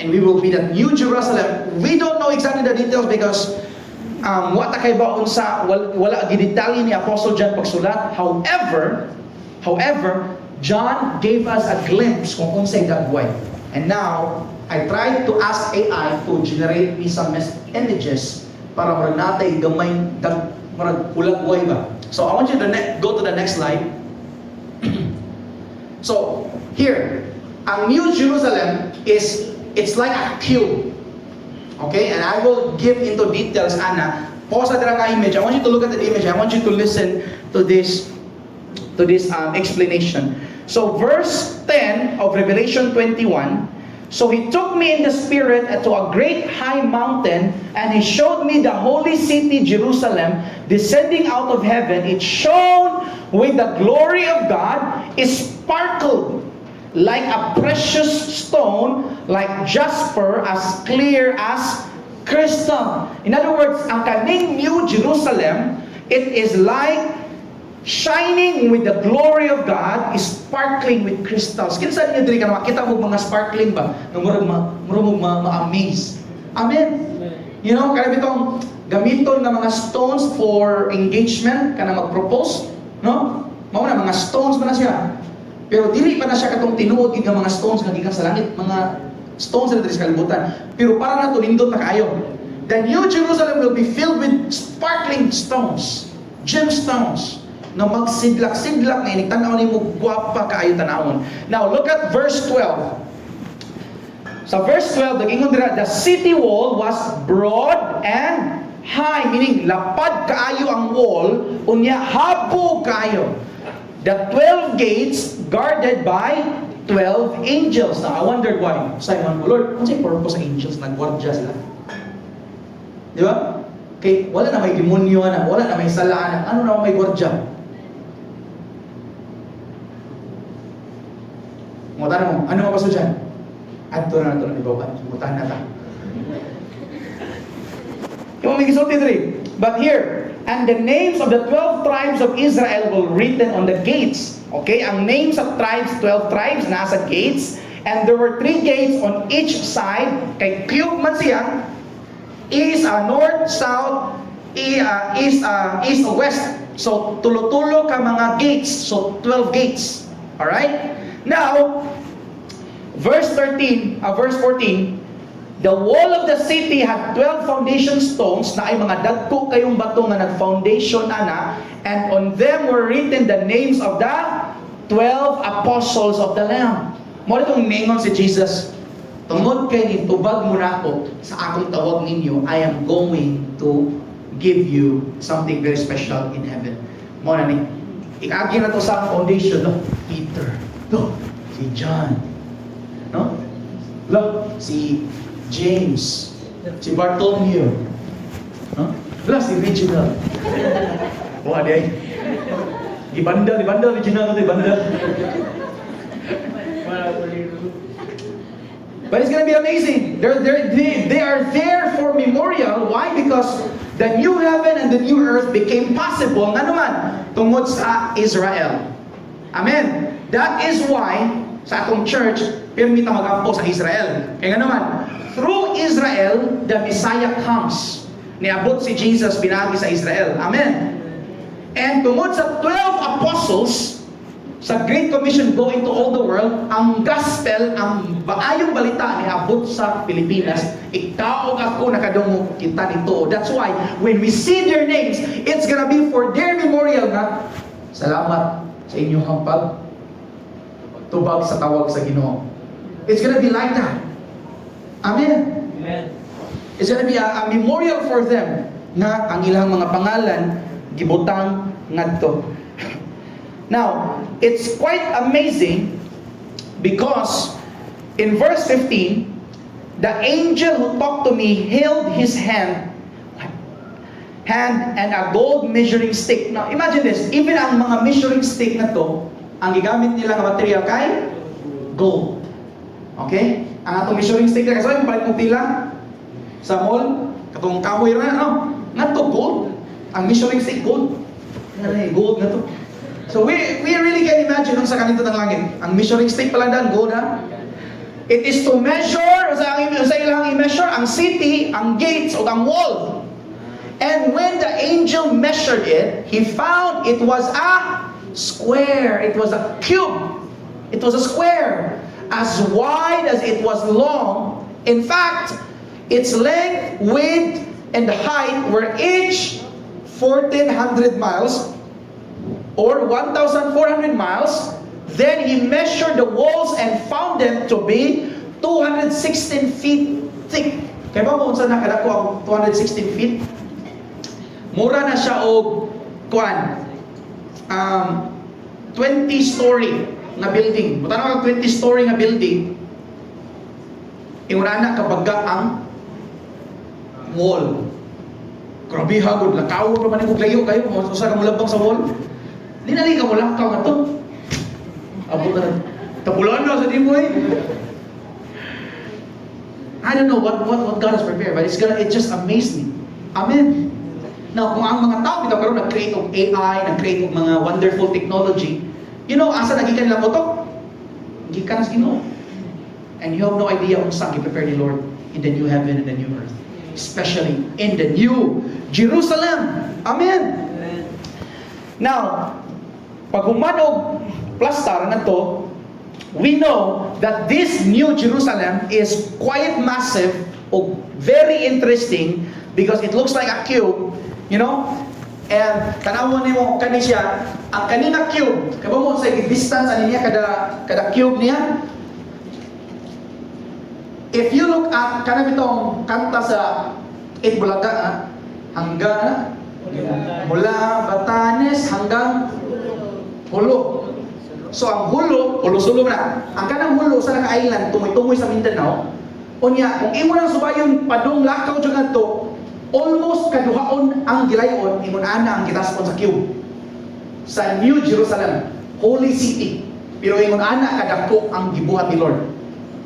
And we will be the New Jerusalem. We don't know exactly the details, because wala kay baon sa wala gidetalye ni Apostle John pagsulat. However, John gave us a glimpse kung unsay dagway. And now, I tried to ask AI to generate me some images para marag natay gamay marag hulagway ba. So I want you to go to the next slide. So here, ang New Jerusalem it's like a cube. Okay, and I will give into details. Ana, pause dira nga image. I want you to look at the image. I want you to listen to this explanation. So verse 10 of Revelation 21. So He took me in the Spirit to a great high mountain, and He showed me the holy city Jerusalem descending out of heaven. It shone with the glory of God. It sparkled like a precious stone, like jasper, as clear as crystal. In other words, ang kaning New Jerusalem, it is like shining with the glory of God, is sparkling with crystals. Kinsa niyo diri ka makita mo mga sparkling ba? Na murag ma-amaze. Amen. You know, kaya bitong gamiton nga mga stones for engagement kana mag-propose, no? Mao na mga stones man na siya. Pero dili pa na siya katong tinuod gid nga mga stones nga gikan sa langit, mga stones na diri sa kalibutan. Pero para nato nindot na kaayo. The New Jerusalem will be filled with sparkling stones, gemstones, na magsidlak-sidlak na iniktan-aw nimo gwapa kaayo tanawon. Now look at verse 12. Sa verse 12, nagingon dira, the city wall was broad and high, meaning lapad kaayo ang wall, unya habo kaayo. The 12 gates guarded by 12 angels. Now I wondered why. Simon, Lord, ano sa'yo purpose sa angels? Nagwardya sila. Di ba? Okay, wala na may demonyo na, wala na may salaan. Ano na may gwardya? Mutan mo, ano mapaso dyan? Adto na ito na ibaba. Mutan na ta. Yung may gisulti diri. But here, and the names of the 12 tribes of Israel will written on the gates. Okay, ang names of tribes, 12 tribes, nasa gates. And there were 3 gates on each side. Kay cube man siya. East, north, south, east, west. So, tulo-tulo ka mga gates. So, 12 gates. Alright? Now, verse 14, the wall of the city had 12 foundation stones na ay mga dagko kayong bato nga nag-foundation ana, and on them were written the names of the 12 apostles of the Lamb. Mo itong ningon si Jesus, tungod kay nitubag mo na ako sa akong tawag ninyo, I am going to give you something very special in heaven. Mo na ni, ikagi na to sa foundation, no? Peter, no? Si John, no? Look, si James, si Bartholomew, no? Plus si Reginald. Wah dia. Di bandar Reginald tu di bandar. But it's going to be amazing. They are there for memorial. Why? Because the new heaven and the new earth became possible. Nga naman, tungod sa Israel. Amen. That is why sa atong church, permita mag-ampo sa Israel. Kaya nga naman, through Israel, the Messiah comes. Niabot si Jesus pinagi sa Israel. Amen. And tungod sa 12 apostles, sa Great Commission going to all the world, ang gospel, ang maayong balita niabot sa Pilipinas. Ikaw o ako nakadungo kita dito. That's why, when we see their names, it's gonna be for their memorial na, salamat sa inyong hampag, tubag sa tawag sa Ginoo. It's gonna be like that. Amen. Amen. It's gonna be a memorial for them na ang ilang mga pangalan gibutang ngadto. Now, it's quite amazing because in verse 15, the angel who talked to me held his hand and a gold measuring stick. Now, imagine this, even ang mga measuring stick na to, ang gigamit nila nga material kay gold. Okay? Ang atong measuring stick na kasi yung palit mo tila sa mall, katong kahoy na, no? Nga to gold. Ang measuring stick gold. Gold na to. So we really can imagine nung sa kanito ng langit. Ang measuring stick pala daan, gold ha? It is to measure, sa ilang i-measure, ang city, ang gates, o ang wall. And when the angel measured it, he found it was a square. It was a cube. It was a square. As wide as it was long. In fact, its length, width, and height were each 1,400 miles or 1,400 miles. Then he measured the walls and found them to be 216 feet thick. Kaya ba kung saan nakadako ang 216 feet? Mura na siya og 20-story na building. Mutano ka 20-story na building. Inguna na kapag ang wall. Grabe hagod, lakaw pa man yung layo kayo, usa ka mulabang sa wall. Di na ka mulakaw nga to. Abo ka na. Tapulan na sa di mo eh. I don't know what God has prepared, but it just amazed me. Amen. Now, kung ang mga tao bitaw karon nag-create of AI, nag-create of mga wonderful technology, you know, asa nagikan nila mo to? Gikan sa Ginoo. And you have no idea kung saan i-prepare ni Lord in the new heaven and the new earth. especially in the New Jerusalem. Amen. Now, pag humanog plastar na to, we know that this New Jerusalem is quite massive or very interesting because it looks like a cube, you know? And tanawon nimo kani siya, ang kanina cube, kamo mo sa distance ani niya kada cube niya. If you look at kanang bitong kanta sa Itbulaga, hanggang mula Batanes hanggang Hulo. So ang Hulo, Hulo-Sulo na. Ang kanang Hulo sa naka-island, tumoy-tumoy sa Mindanao. Unya, kung imo nang subayon padung lakaw dyan to, almost kaduhaon ang gilayon, imon ana ang gitaspon sa cube. Sa New Jerusalem, Holy City. Pero imon ana kadako ang gibuhat ni Lord.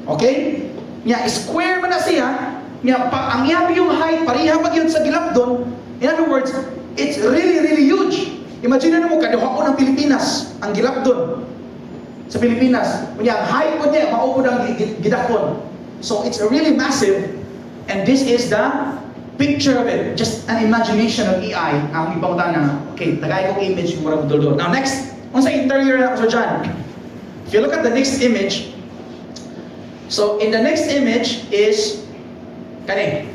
Okay? Nya square man na siya, nya ang iyabi yung height, pareha pag yun sa gilapdon. In other words, it's really, really huge. Imagine mo, kaduhaon ng Pilipinas, ang gilapdon sa Pilipinas. Kunya, ang height po niya, maupod ang gidakon. So, it's really massive. And this is the picture of it. Just an imagination of AI. Ang ibang na, okay, tagay kong image yung murag doon. Now, next, kung sa interior na ako dyan. If you look at the next image, so, in the next image is, kani,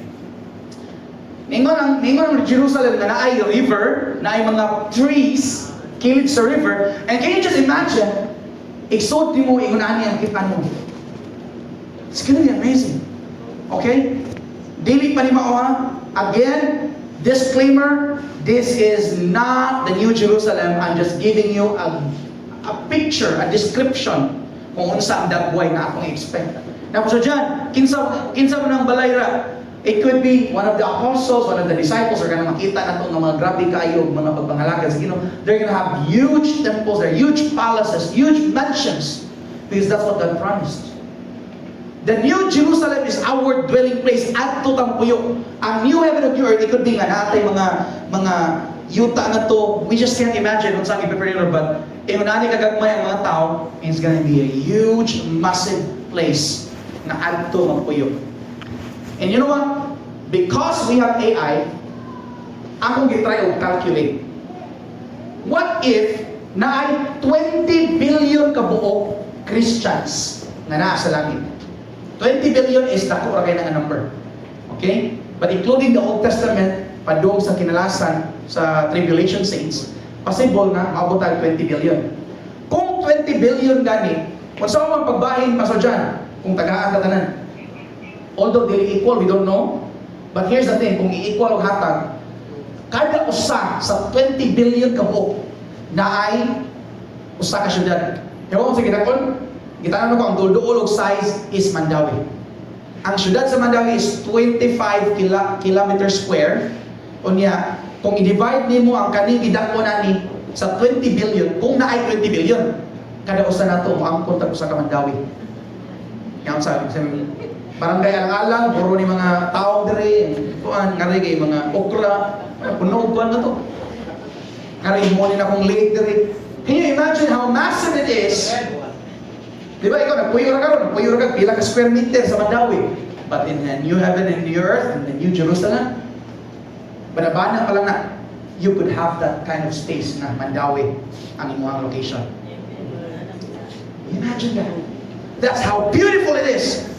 Ningon ang Jerusalem na naay river, naay mga trees, kilid sa river, and can you just imagine, iksod mo, ingon ani ang kipan mo. It's gonna be amazing. Okay? Dili pa ni mao ha. Again, disclaimer, this is not the New Jerusalem. I'm just giving you a picture, a description kung unsa ang dagway na akong expect. Now, so dyan, kinsa mo ng balayra. It could be one of the apostles, one of the disciples, or gonna makita na itong mga grabe kayo, mga pagpangalaga sa Ginoo. They're gonna have huge temples, they're huge palaces, huge mansions, because that's what God promised. The New Jerusalem is our dwelling place at tutang puyo. Ang new heaven and new earth, it could be nga natay mga yuta na to. We just can't imagine kung saan i-prepare nila, but imunani kagagmay ang mga tao, it's gonna be a huge, massive place na adto magpuyo. And you know what? Because we have AI, akong gitry og calculate. What if naay 20 billion kabuok Christians na naa sa langit? 20 billion is dako ra kay nga number. Okay? But including the Old Testament, padung sa kinalasan sa tribulation saints, possible nga maabot ang 20 billion. Kung 20 billion gani, kung saan man pagbahin pa sa dyan, kung tagaan ka tanan. Although they're equal, we don't know. But here's the thing, kung i-equal o hatag, kada usa sa 20 billion kabuok na ay usa ka syudad. Ewan ko sa ginakon, gitanan ko ang duol og size is Mandawi. Ang syudad sa Mandawi is 25 kilometer square. Unya, kung i-divide nimo ang kaning gidakon ani sa 20 billion, kung naay 20 billion, kada usa nato ang kontak usa ka Mandawi. Yan sa barangay alang-alang, puro ni mga tao dire, kuan ngari kay mga okra, puno kuan na to. Ngari mo ni akong lake dire. Can you imagine how massive it is? Di ba ikaw nagpuyo ra ka pila ka square meter sa Mandawi. But in the new heaven and new earth, in the new Jerusalem, banabanan pa lang na you could have that kind of space na Mandawi ang imong location. Imagine that. That's how beautiful it is.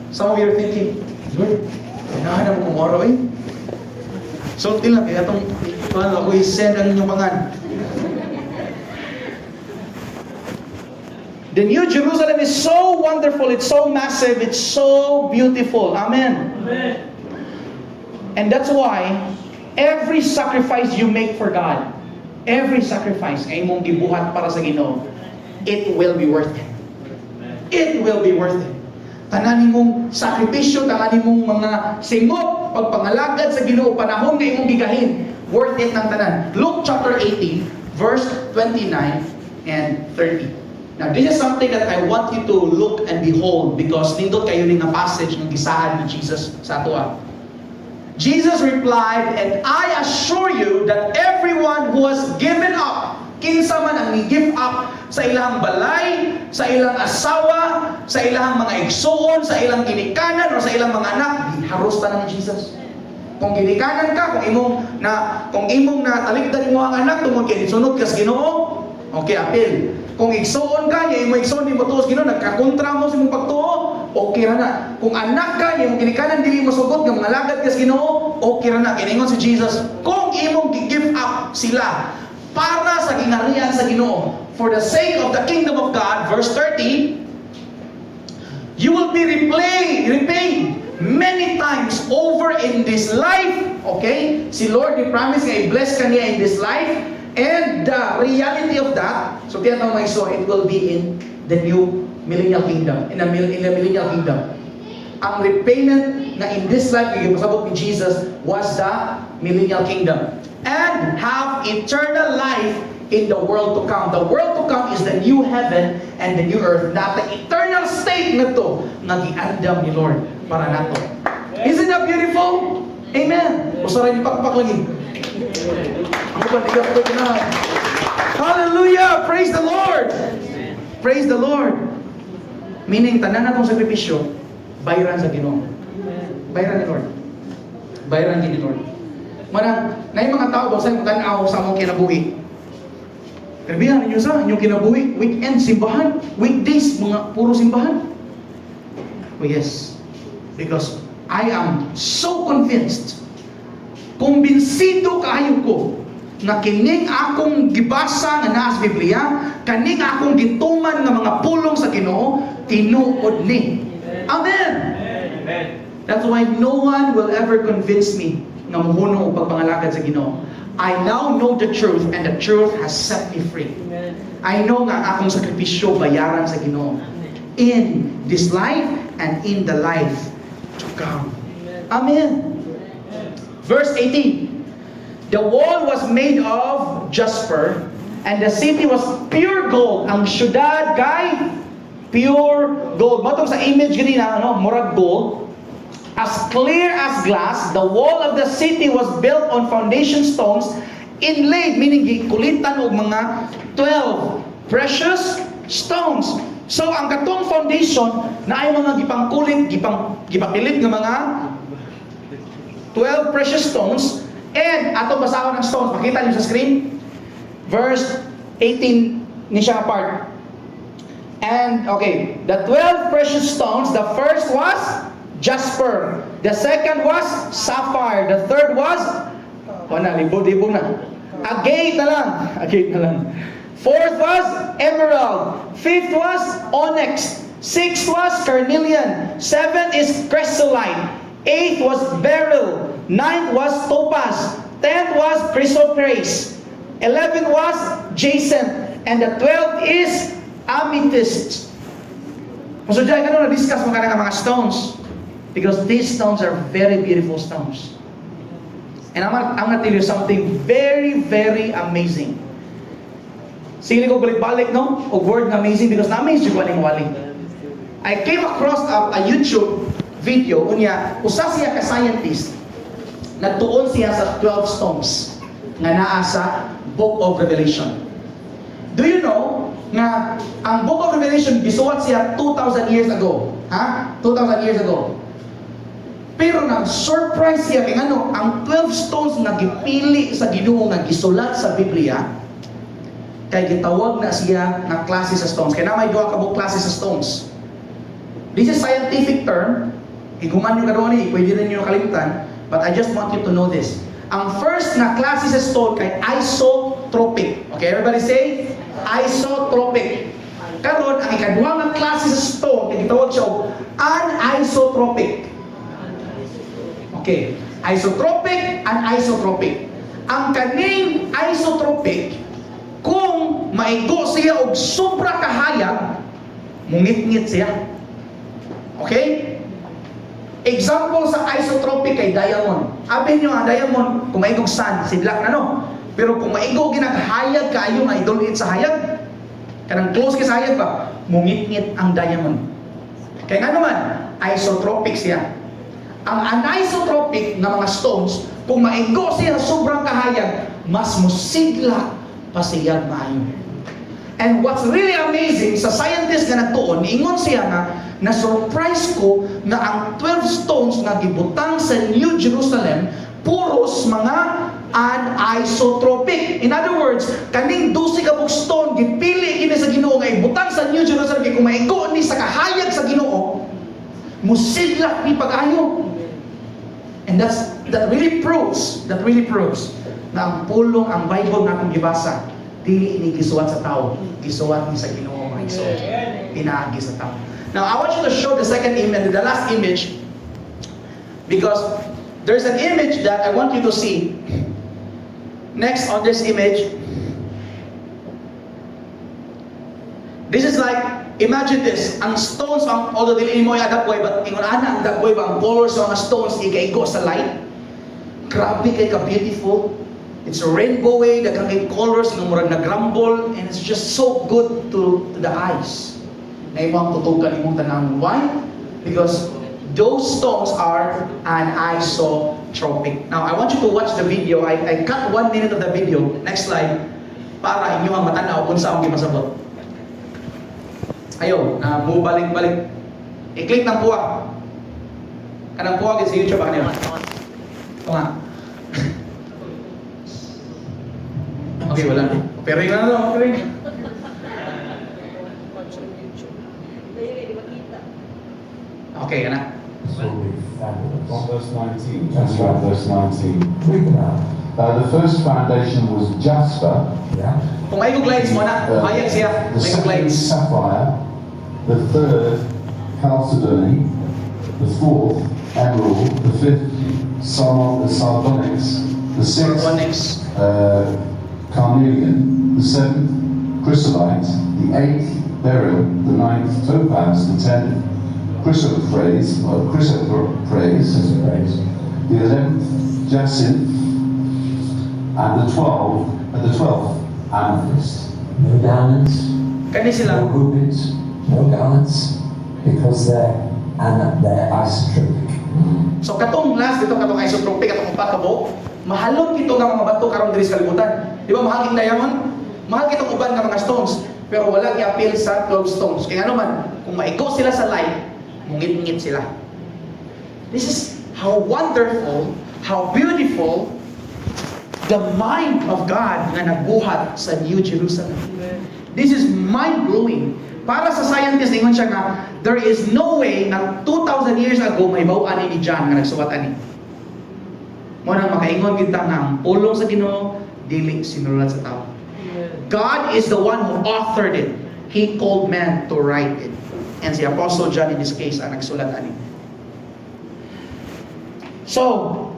Some of you are thinking, Lord, hinahanap mo kumoro eh. So, lang, kaya itong, ako i-send ang inyong mga. The New Jerusalem is so wonderful, it's so massive, it's so beautiful. Amen. Amen. And that's why, every sacrifice you make for God, every sacrifice ay mong gibuhat para sa Ginoo, it will be worth it. It will be worth it. Tanan mong sakripisyo, tanan mong mga singot, pagpangalagad sa Ginoo, panahon na imong gigahin, worth it ng tanan. Luke chapter 18, verse 29 and 30. Now, this is something that I want you to look and behold because nindot kayo ning nga passage ng gisahan ni Jesus sa ato. Jesus replied, and I assure you that everyone who has given up, kinsa man ang gi-give up sa ilang balay, sa ilang asawa, sa ilang mga igsoon, sa ilang ginikanan, o sa ilang mga anak, haros ta ni Jesus. Kung ginikanan ka, kung imong na taligdan mo ang anak, tungod kay sunod kas Ginoo, okay, apil. Kung igsoon ka, yung imong igsoon di mo tuos Ginoo, nagkakontra mo sa imong pagtuo, okay ra na. Kung anak ka, yung ginikanan dili mo sugot nga mga lagad kas Ginoo, okay ra na. Kiningon si Jesus, kung imong give up sila para sa gingharian sa Ginoo, for the sake of the kingdom of God, verse 30, you will be repaid many times over in this life. Okay? Si Lord, He promised nga i-bless ka niya in this life. And the reality of that, so tinatawag mo so, it will be in the new millennial kingdom. In the millennial kingdom. Ang repayment na in this life, yung pasabot ni Jesus, was the millennial kingdom. And have eternal life in the world to come. The world to come is the new heaven and the new earth. Na the eternal state na to, nga giandam ni Lord para nato. Isn't that beautiful? Amen. Usaray ni pakpak lagi. Hallelujah! Praise the Lord! Praise the Lord! Meaning, tanan natong sakripisyo, bayaran sa Ginoo. Bayaran ni Lord. Bayaran ni Lord. Manang, na yung mga tao daw sa yung tanaw sa among kinabuhi. Karbihan ninyo sa inyong kinabuhi, weekend, simbahan, weekdays, mga puro simbahan. Oh yes. Because I am so convinced, kumbinsido kaayo ko, na kining akong gibasa nga naa sa Biblia, kaning akong gituman nga mga pulong sa Ginoo, tinuod ni. Amen. Amen. That's why no one will ever convince me nga muhuno o pagpangalagad sa Ginoo. I now know the truth and the truth has set me free. Amen. I know nga akong sakripisyo bayaran sa Ginoo in this life and in the life to come. Amen. Verse 18. The wall was made of jasper and the city was pure gold. Ang syudad kay pure gold. Matong sa image ganina, murag gold. As clear as glass, the wall of the city was built on foundation stones, inlaid, meaning gikulitan og mga 12 precious stones. So ang katong foundation na ay mga gipangkulit, gipapilit nga mga 12 precious stones, and ato basahon ng stones. Makita niyo sa screen? Verse 18 ni siya part. And okay, the 12 precious stones, the first was jasper. The second was sapphire. The third was libo-libo na. Agate na lang. Fourth was emerald. Fifth was onyx. Sixth was carnelian. Seventh is chrysolite. Eighth was beryl. Ninth was topaz. 10th was chrysoprase. 11th was jacinth. And the 12th is amethyst. So dyan, ganun na-discuss mo ka ng mga stones. Because these stones are very beautiful stones. And I'm gonna tell you something very, very amazing. Sige ko balik-balik, no? O word na amazing because na-amaze yung waling-waling. I came across a YouTube video, unya, usa siya ka-scientist, nagtuon siya sa 12 stones nga naa sa Book of Revelation. Do you know nga ang Book of Revelation gisuwat siya 2,000 years ago? 2,000 years ago. Pero nag-surprise siya kay ang 12 stones nga gipili sa Ginoo nga gisulat sa Biblia, kay gitawag na siya nga klase sa stones. Kaya na may duha ka buok klase sa stones. This is scientific term. Iguman nyo karoon pwede rin nyo nakalimutan. But I just want you to know this. Ang first na klase sa stone kay isotropic. Okay, everybody say? Isotropic. Karon ang ikaduha nga klase sa stone, kay gitawag siya anisotropic. Okay, isotropic, anisotropic. Ang kaning isotropic, kung maigo siya og sobra kahayag, mungit-ngit siya. Okay? Example sa isotropic kay diamond. Abi nyo diamond, kung maigog sun, sidlak na no. Pero kung maigog ginagahayag kayo nga idol sa hayag, kanang close ka sa hayag ba, mungit-ngit ang diamond. Kaya nga naman, isotropic siya. Ang anisotropic na mga stones, kung maigo siya sobrang kahayag, mas musidlak pasiyag maayo. And what's really amazing, sa scientist na nagtuon, ingon siya nga, na-surprise ko na ang 12 stones nga gibutang sa New Jerusalem, puros mga anisotropic. In other words, kaning 12 ka bug stone, gipili kini sa Ginoo nga ibutang sa New Jerusalem, kay kung maigo ni sa kahayag sa Ginoo, musilak ni pag-ayo. And that really proves na ang pulong, ang Bible na akong gibasa, dili ini gisuwat sa tao, gisuwat ni sa Ginoo nga iso, pinaagi sa tao. Now, I want you to show the second image, the last image, because there's an image that I want you to see. Next on this image, this is like, imagine this, ang stones, although dili mo yung but ingon ana ang dagway ba, ang colors ng mga stones, ikaigo sa light. Grabe kay ka-beautiful. It's a rainbow way, daghang kay colors, ng murag nag-rumble, and it's just so good to the eyes. Na imong tutukan imong tanang. Why? Because those stones are anisotropic. Now, I want you to watch the video. I cut 1 minute of the video. Next slide. Para inyo ang matanaw kung saan ang gimasabot. Ayo, mo balik-balik. I-click ng puwag. Kanang puwag sa YouTube ba kanyo? Ito nga. Okay, wala. Pero yung ano, okay. Okay, kana. On verse 19, that's right, verse 19. The first foundation was jasper. Yeah. Kung may glides mo na, mayag siya. The May second glides. sapphire. The third chalcedony. The fourth emerald. The fifth sardonyx. The sixth Onyx. carnelian. The seventh chrysolite. The eighth beryl. The ninth topaz. The tenth chrysoprase, the 11th jacinth, and the 12th amethyst. No gallons, Kani no sila. rubens, no gallons, because they're isotropic. So katong last dito, katong isotropic, katong upat ka buok, mahalon kito nga mga bato karon diri sa kalibutan. Di ba mahal king diamond? Mahal kitong uban nga mga stones, pero wala gi-appeal sa 12 stones. Kaya ano man, kung maigo sila sa light, mungit-ngit sila. This is how wonderful, how beautiful the mind of God nga nagbuhat sa New Jerusalem. This is mind-blowing. Para sa scientist, ingon siya nga, there is no way na 2,000 years ago may bawaan ni John nga nagsuwat ani. Mo nang makaingon kita nga ang pulong sa Ginoo dili sinulat sa tao. God is the one who authored it. He called man to write it. And si Apostle John in this case ang nagsulat ani. So,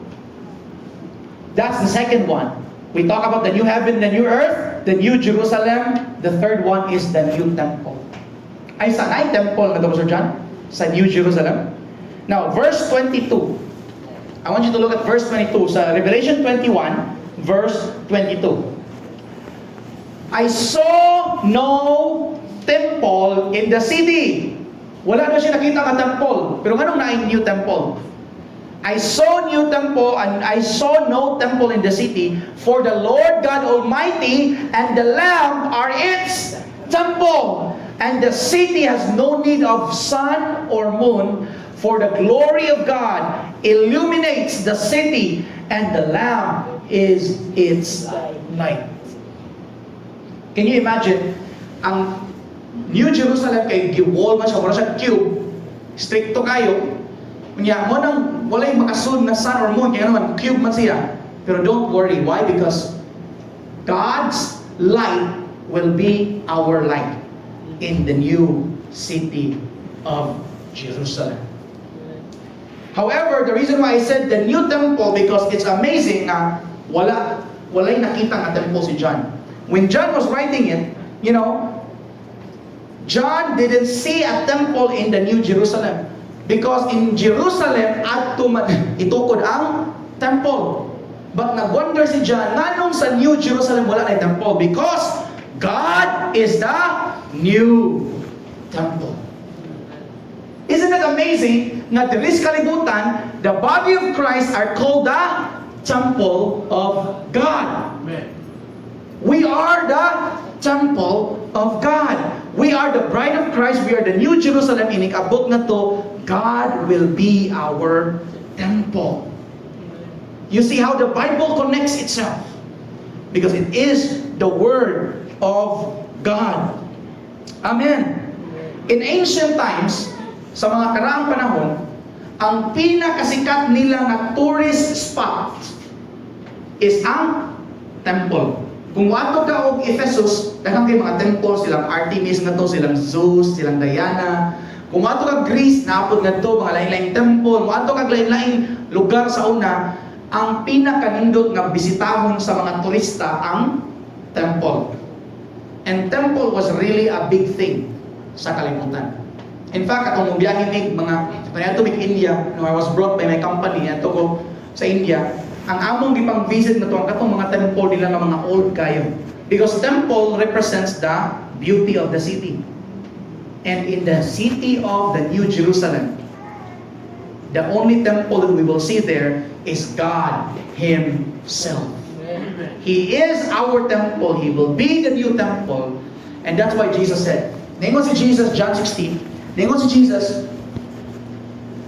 that's the second one. We talk about the new heaven, the new earth, the new Jerusalem. The third one is the new temple. Ay, saan ay temple na Sir John? Sa New Jerusalem. Now, verse 22. I want you to look at verse 22. Sa Revelation 21, verse 22. I saw no temple in the city. Wala na siya nakita ka temple. Pero anong na new temple? I saw new temple and I saw no temple in the city, for the Lord God Almighty and the Lamb are its temple. And the city has no need of sun or moon, for the glory of God illuminates the city, and the Lamb is its light. Can you imagine? Ang New Jerusalem kay giwall man siya, wala siya cube, stricto kayo. Kunya mo nang walay makasun na sun or moon, kaya naman cube man siya. Pero don't worry, why? Because God's light will be our light in the new city of Jerusalem. However, the reason why I said the new temple, because it's amazing na walay nakita nga temple si John. When John was writing it, you know, John didn't see a temple in the New Jerusalem. Because in Jerusalem, itukod ang temple. But nag-wonder si John, nganong sa New Jerusalem wala na temple? Because God is the new temple. Isn't it amazing na diri sa kalibutan, the body of Christ are called the temple of God. Amen. We are the temple of God. We are the bride of Christ. We are the New Jerusalem. Inikabot na to, God will be our temple. You see how the Bible connects itself? Because it is the Word of God. Amen. In ancient times, sa mga karaang panahon, ang pinakasikat nila na tourist spot is ang temple. Kung wato ka og Ephesus, daghang kay mga temple, silang Artemis nga to, silang Zeus, silang Diana. Kung wato ka Greece, naapod nga to, mga lain-laing temple. Kung wato ka lain-laing lugar sa una, ang pinakanindot nga bisitahon sa mga turista ang temple. And temple was really a big thing sa kalimutan. In fact, atong biyahe mig mga panato mig India, no, I was brought by my company ato ko sa India. Ang among gipang visit na to ang katong mga temple nila nga mga old kayo. Because temple represents the beauty of the city. And in the city of the New Jerusalem, the only temple that we will see there is God Himself. He is our temple. He will be the new temple. And that's why Jesus said, ningon si Jesus, John 16, ningon si Jesus,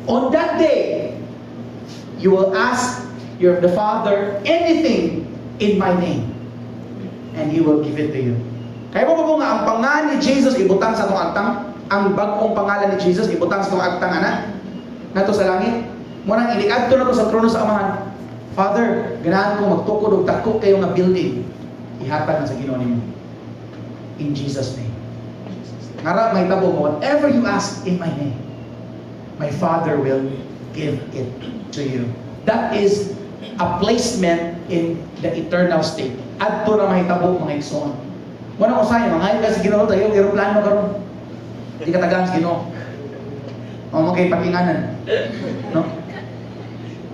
on that day, you will ask the Father anything in my name, and He will give it to you. Kaya po nga, ang pangalan ni Jesus ibutang sa itong agtang, ang bagong pangalan ni Jesus ibutang sa itong agtang, anak, na to sa langit. Munang ilikadto na to sa trono sa Amahan. Father, ganahan ko magtukod og dako kayo nga building. Ihatag na sa Ginoo nimo. In Jesus' name. Ngara may tabo mo, whatever you ask in my name, my Father will give it to you. That is a placement in the eternal state. Adto na mahitabo mga igsoon. Muna ko sa'yo, mga ayun kasi Ginoo tayo, aeroplano karon. Hindi ka tagaan sa Ginoo. O mga pakinganan. No?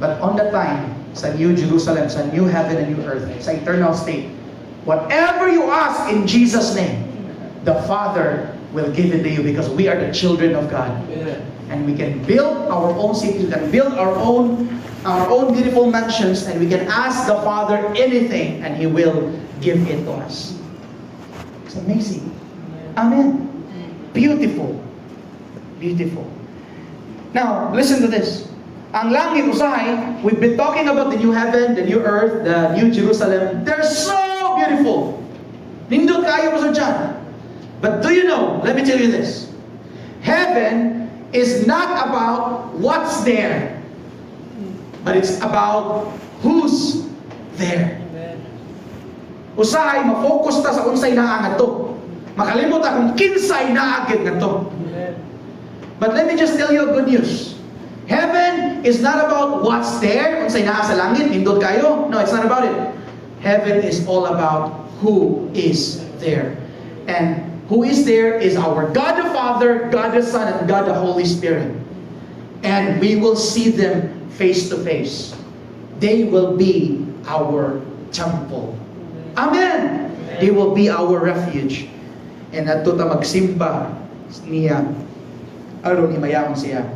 But on that time, sa New Jerusalem, sa new heaven and new earth, sa eternal state, whatever you ask in Jesus' name, the Father will give it to you because we are the children of God. And we can build our own cities, we can build our own beautiful mansions, and we can ask the Father anything, and He will give it to us. It's amazing. Amen. Beautiful. Beautiful. Now, listen to this. Ang langit usahay, we've been talking about the new heaven, the new earth, the new Jerusalem. They're so beautiful. Nindot kayo mo sa dyan. But do you know, let me tell you this. Heaven is not about what's there, but it's about who's there. Usahay, ma-focus ta sa unsay naa nga to. Makalimot ta kung kinsay naagid nga to. But let me just tell you a good news. Heaven is not about what's there, unsay naa sa langit, nindot kayo. No, it's not about it. Heaven is all about who is there. And who is there is our God the Father, God the Son, and God the Holy Spirit. And we will see them face to face. They will be our temple. Amen! They will be our refuge. And ato ta magsimba niya, aron himayawon siya.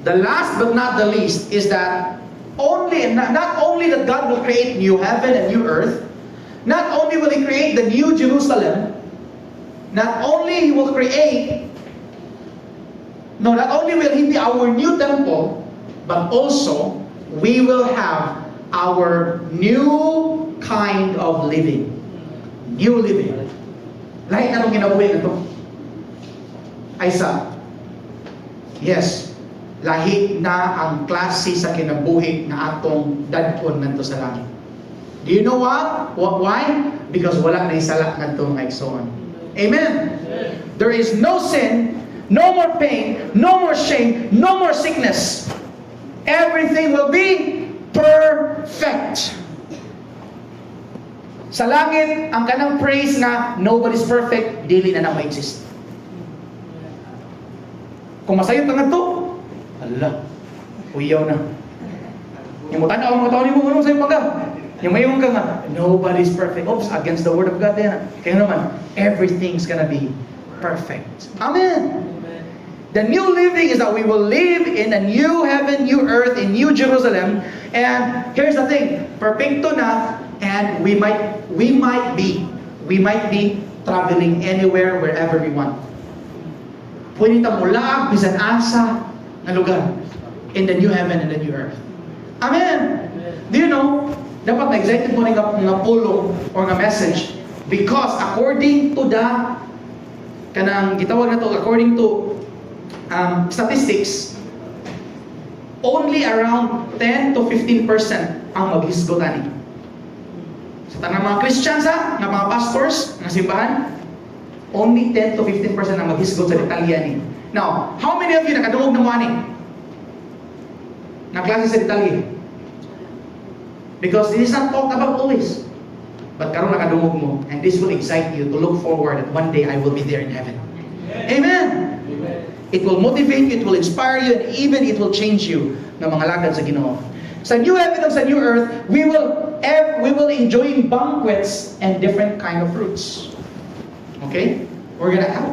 The last but not the least is that not only that God will create new heaven and new earth, not only will He create the new Jerusalem, not only will He be our new temple, but also we will have our new kind of living. New living. Lahat na itong ginabuhi na ito. Ay sa, yes, lahi na ang klase sa kinabuhi na atong dadon nanto sa langit. Do you know what? Why? Because wala na isala nanto nga igsoon. Amen. There is no sin, no more pain, no more shame, no more sickness. Everything will be perfect. Sa langit, ang kanang praise na nobody's perfect, dili na ma-exist. Kung masayot na nga to, ala, uyaw na. Yung mutanaw ang mga tao ni mo, anong sa'yo pagka? Yung mayroon ka nga, nobody's perfect. Oops, against the word of God yan. Kaya naman, everything's gonna be perfect. Amen. The new living is that we will live in a new heaven, new earth, in New Jerusalem. And here's the thing, perfecto na, and we might be traveling anywhere, wherever we want. Pwede ta mula, bisan asa, na lugar, in the new heaven and the new earth. Amen! Do you know, dapat na-excited mo rin nga pulong or nga message because according to the kanang gitawag na to, according to statistics, only around 10 to 15% ang maghisgotan. Sa tanang mga Christians nga mga pastors, nga simbahan, only 10 to 15% ang maghisgot sa detalya ni. Now, how many of you nakadungog ng money? Na klase sa detalye? Because this is not talked about always. But karon nakadungog mo, and this will excite you to look forward that one day I will be there in heaven. Amen. It will motivate you, it will inspire you, and even it will change you ng mga lagad sa Ginoo. Sa new heaven and sa new earth, we will enjoy banquets and different kind of fruits. Okay? We're gonna have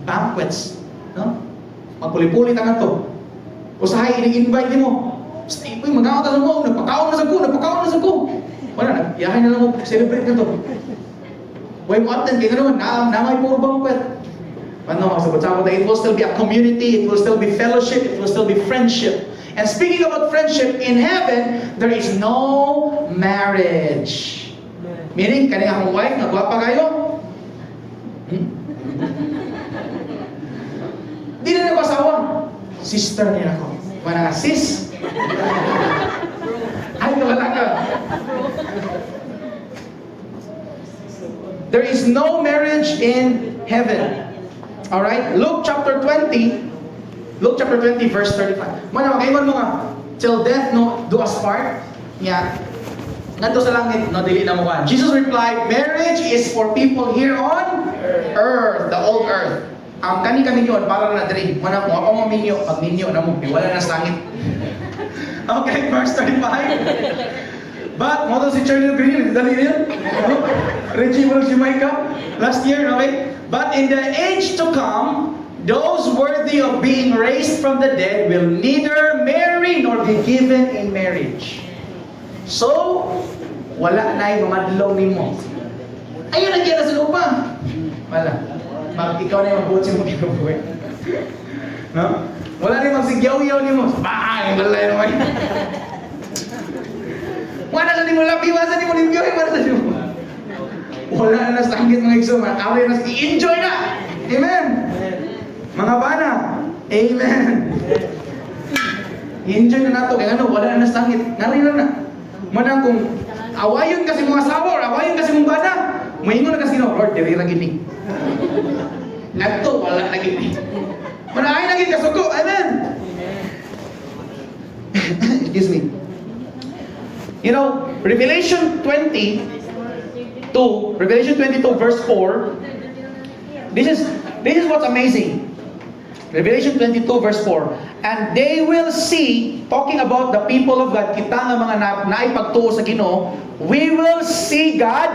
banquets. No? Magpuli-puli tangan to. Usahay, ini-invite mo. Stay po, mag-aot na mo. Napakaon na sa ko. Wala, yahay na lang mo. Celebrate na to. Way mo atin, kaya naman, namay puro banquet. Ano, sabot-sabot, it will still be a community, it will still be fellowship, it will still be friendship. And speaking about friendship, in heaven, there is no marriage. Meaning, kani akong wife, nagwapa kayo? Di na ako asawa. Sister niya ako. Mana sis? Ay, wala ka. There is no marriage in heaven. Alright? Luke chapter 20 verse 35. Mana makaingon mo nga, till death do us part. Yeah. Ngadto sa langit, no, dili na mo kan. Jesus replied, marriage is for people here on earth, the old earth. Ang kani yun, para na diri. Mana mo ako maminyo, pag minyo na mo, wala na sa langit. Okay, verse 35. But, mo to si Charlie Green, dali yun. Reggie Wills Jamaica, last year, okay? But in the age to come, those worthy of being raised from the dead will neither marry nor be given in marriage. So, wala na yung mamadlaw ni mo. Ayun ang kira sa lupa. Wala. Ikaw na yung magbuot siya magkinubuhay. No? Wala na yung magsigyaw-yaw ni mo. Bang! Wala na yung wala na mo labi, wala na mo limpyoy, wala na mo. Wala na sa langit mga igsoon. Away na i-enjoy na. Amen. Mga bana. Amen. I-enjoy na nato. Kaya ano, wala na sa langit. Narino na. Manang kung awayon kasi mga asawa or awayon kasi mga bana, maingon na kasi no, Lord, diri ra gini. Nato, wala na gini. Manaay na gini kasuko. Amen. Excuse me. You know, Revelation 22 verse 4, this is what's amazing. Revelation 22 verse 4, and they will see, talking about the people of God, kita nga mga naipagtuo sa Ginoo, we will see God,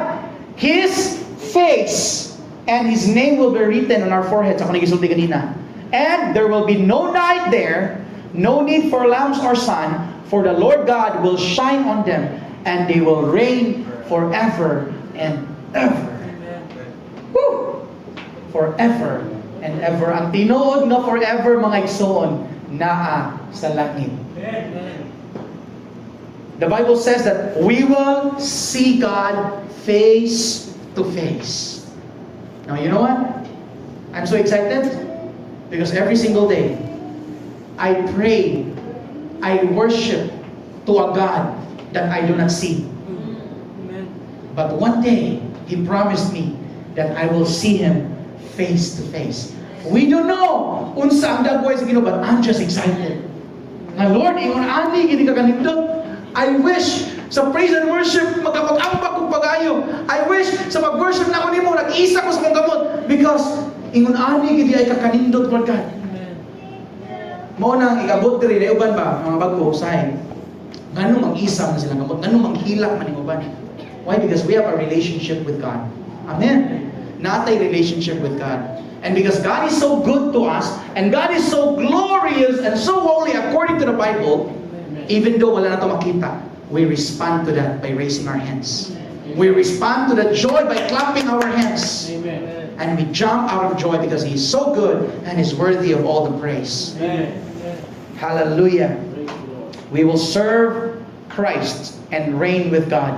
His face, and His name will be written on our foreheads. Ako nagisulti kanina. And there will be no night there, no need for lamps or sun, for the Lord God will shine on them, and they will reign forever and ever. Woo! Forever and ever. Ang tinuod nga forever, mga igsoon, naa sa langit. The Bible says that we will see God face to face. Now, you know what? I'm so excited because every single day, I pray, I worship to a God that I do not see. But one day, He promised me that I will see Him face to face. We don't know unsa ang dagway sa Ginoo, but I'm just excited. Na Lord, ingon ani gini ka kanindot. I wish sa praise and worship magkapag-ambak kong pagayo. I wish sa mag-worship na ako nimo nag-isa ko sa mong gamot because ingon ani gidi ay kakanindot Lord God. Mao nang igabot diri na uban ba mga bago usahay. Ngano mag-isa na sila gamot, ngano manghilak man uban. Why? Because we have a relationship with God. Amen. Not a relationship with God. And because God is so good to us, and God is so glorious and so holy according to the Bible, even though wala na to makita, we respond to that by raising our hands. We respond to the joy by clapping our hands. Amen. And we jump out of joy because He is so good and is worthy of all the praise. Amen. Hallelujah. Praise the Lord. We will serve Christ and reign with God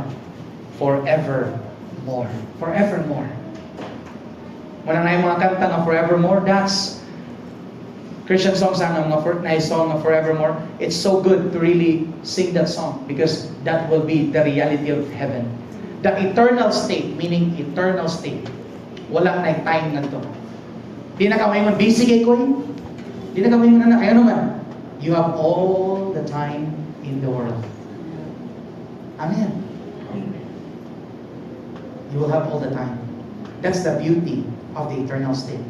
forevermore. Forevermore. Wala na yung mga kanta ng forevermore. That's Christian song sana, mga nice song ng forevermore. It's so good to really sing that song because that will be the reality of heaven. The eternal state, meaning eternal state. Wala na yung time na to. Di na kamay mo, busy kay Koy. Di na kamay mo na, kaya naman. You have all the time in the world. Amen. You will have all the time. That's the beauty of the eternal state.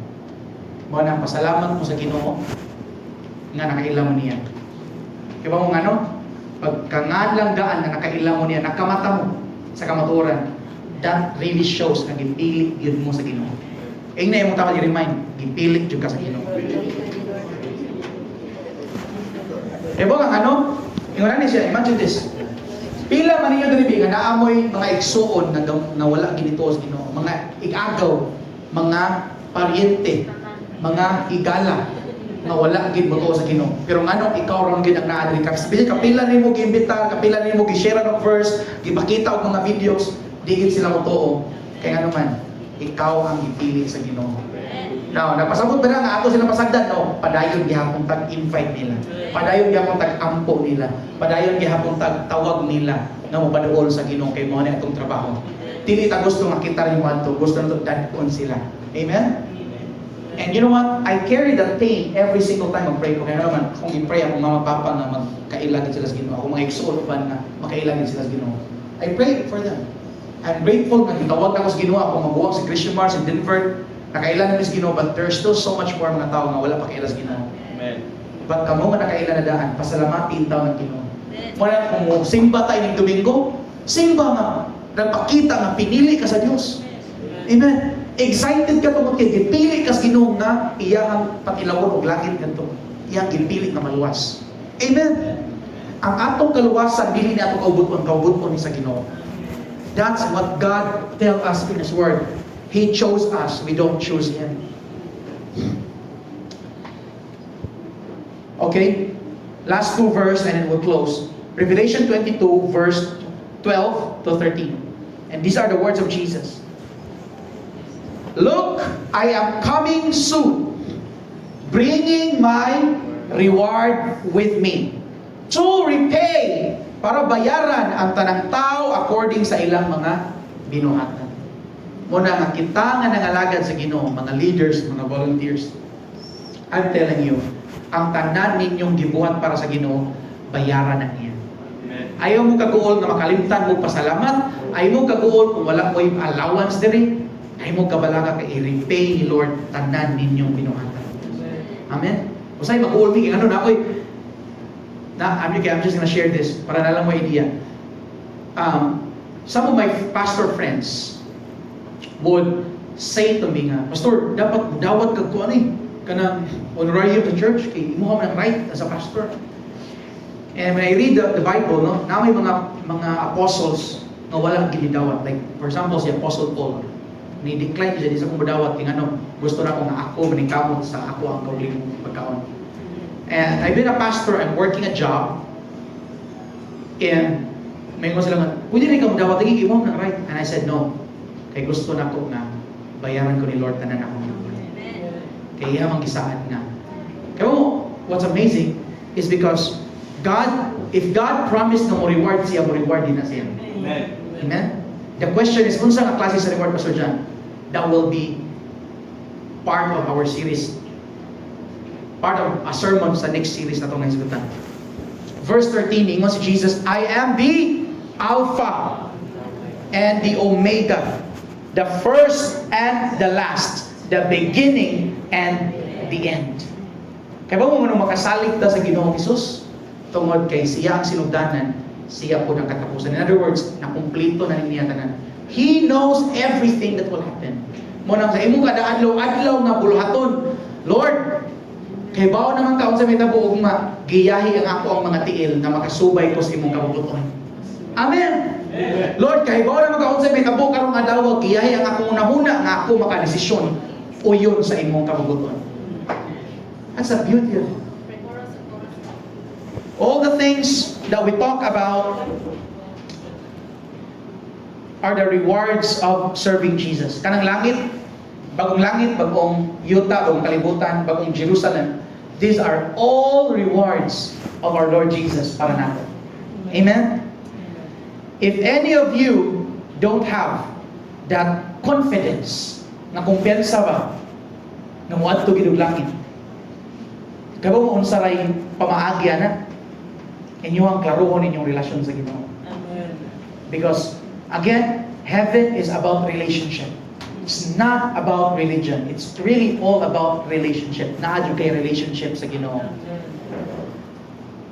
Mo nang pasalamat mo sa Ginoo nga nakailam mo niya. Kaya mo ano? Pagkangadlang daan na nakailam mo niya, nakamata mo sa kamaturan, that really shows na gipili gyud mo sa Ginoo. Ing na imong tama i-remind, gipili jud ka sa Ginoo. Ebo ang ano? Ingon ni siya, imagine this. Pila man ninyo diri nga naamoy mga igsuon na wala ginito sa Ginoo, mga igagaw, mga paryente, mga igala nga wala gid mo sa Ginoo. Pero ngano ikaw ron gid ang naa diri ka. Kapila nimo giimbita, kapila nimo gi-share ang verse, gipakita og mga videos, di gid sila motuo. Kaya ano man, ikaw ang gipili sa Ginoo. Now, napasabot ba na nga ato sila pasagdan? No, padayon gihapon tag-invite nila. Padayon gihapon tag-ampo nila. Padayon gihapon tag-tawag nila na mapaduol sa Ginoo kay mo na itong trabaho. Dili ta gusto makita rin mo ato, gusto na dadon sila. Amen? And you know what? I carry that pain every single time mag-pray ko. Kaya naman, kung i-pray ako mga papa na magkailagin sila sa Ginoo, ako mga igsuon na makailagin sila sa Ginoo. I pray for them. I'm grateful na gitawag ako sa Ginoo, ako mabuwag sa Christian Mars in Denver. Nakailan namin sa Ginoo, but there's still so much more mga tao nga wala pa kaila sa Ginoo. Amen. But kamo nga nakailan na daan, pasalamatin tao ng Ginoo. Wala kung simba tayo ng Domingo, simba nga, nagpakita nga pinili ka sa Diyos. Amen. Excited ka tungkol kay gipili ka sa Ginoo nga iyang patilawon og langit ngadto. Iyang gipili nga maluwas. Amen. Ang atong kaluwasan dili na atong kaubuton ni sa Ginoo. That's what God tell us in His Word. He chose us. We don't choose Him. Okay? Last two verse and then we'll close. Revelation 22 verse 12 to 13. And these are the words of Jesus. Look, I am coming soon, bringing my reward with me to repay, para bayaran ang tanang tao according sa ilang mga binuhatan. Muna nga kita nga nangalagad sa Ginoo, mga leaders, mga volunteers. I'm telling you, ang tanan ninyong gibuhat para sa Ginoo, bayaran na niya. Ayaw mo kaguol na makalimtan mo pasalamat, ayaw mo kaguol kung wala mo yung allowance diri, ayaw mo kabalaga ka i-repay ni Lord tanan ninyong binuhatan. Amen? Usay mag-uol mi ano na ako'y I'm just gonna share this para na lang mo idea. Some of my pastor friends would say to me nga, Pastor, dapat dawat kag kuan kanang honorarium of the church kay imo man ang right as a pastor. And when I read the Bible, no, na may mga apostles nga wala ginidawat. Like for example, si Apostle Paul, ni decline siya di sa kumudawat kay ano, gusto na ko nga ako maningkamot sa ako ang kauling pagkaon. And I've been a pastor, I'm working a job, and may mga sila nga, pwede rin ka mudawat, lagi imo na right. And I said no. Kay gusto na ko na bayaran ko ni Lord tanan ako. Kaya iyang gisaan nga. Kaya mo, what's amazing is because if God promised na mo reward siya, mo reward din na siya. Amen. Amen? The question is, kung saan ang klase sa reward, Pastor John? That will be part of our series. Part of a sermon sa next series na itong naisigutan. Verse 13, ingon si Jesus, I am the Alpha and the Omega, the first and the last, the beginning and the end. Kaya ba mo makasalig ta sa Ginoong Hesus? Tungod kay siya ang sinugdanan, siya po ng katapusan. In other words, nakumplito na niya tanan. He knows everything that will happen. Mo nang sa imong kada adlaw nga buluhaton, Lord, kay bao naman kaon sa may tabuog giyahi ang ako ang mga tiil na makasubay ko sa imong kabubuton. Amen. Lord, kay ba na magkaunsay may tabo karong adlaw giyahi ang akong nahuna nga ako makadesisyon uyon sa imong kabuguton. That's the beauty of it. All the things that we talk about are the rewards of serving Jesus. Kanang langit, bagong yuta, bagong kalibutan, bagong Jerusalem. These are all rewards of our Lord Jesus para natin. Amen? If any of you don't have that confidence, na kumpiyansa ba, na muadto gid og langit, kaya mo unsaray pamaagya na, inyong klaruhon inyong relasyon sa Ginoo. Because, again, heaven is about relationship. It's not about religion. It's really all about relationship. Naadyo kay relationship sa Ginoo.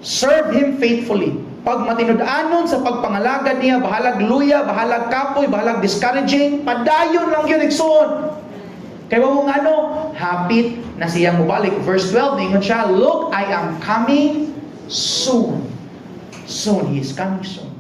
Serve Him faithfully. Pag matinud-anon sa pagpangalagad niya, bahalag luya, bahalag kapoy, bahalag discouraging, padayon lang yun igsoon. Kaya mo ano, hapit na siyang mubalik. Verse 12, ningon siya, look, I am coming soon. Soon, He is coming soon.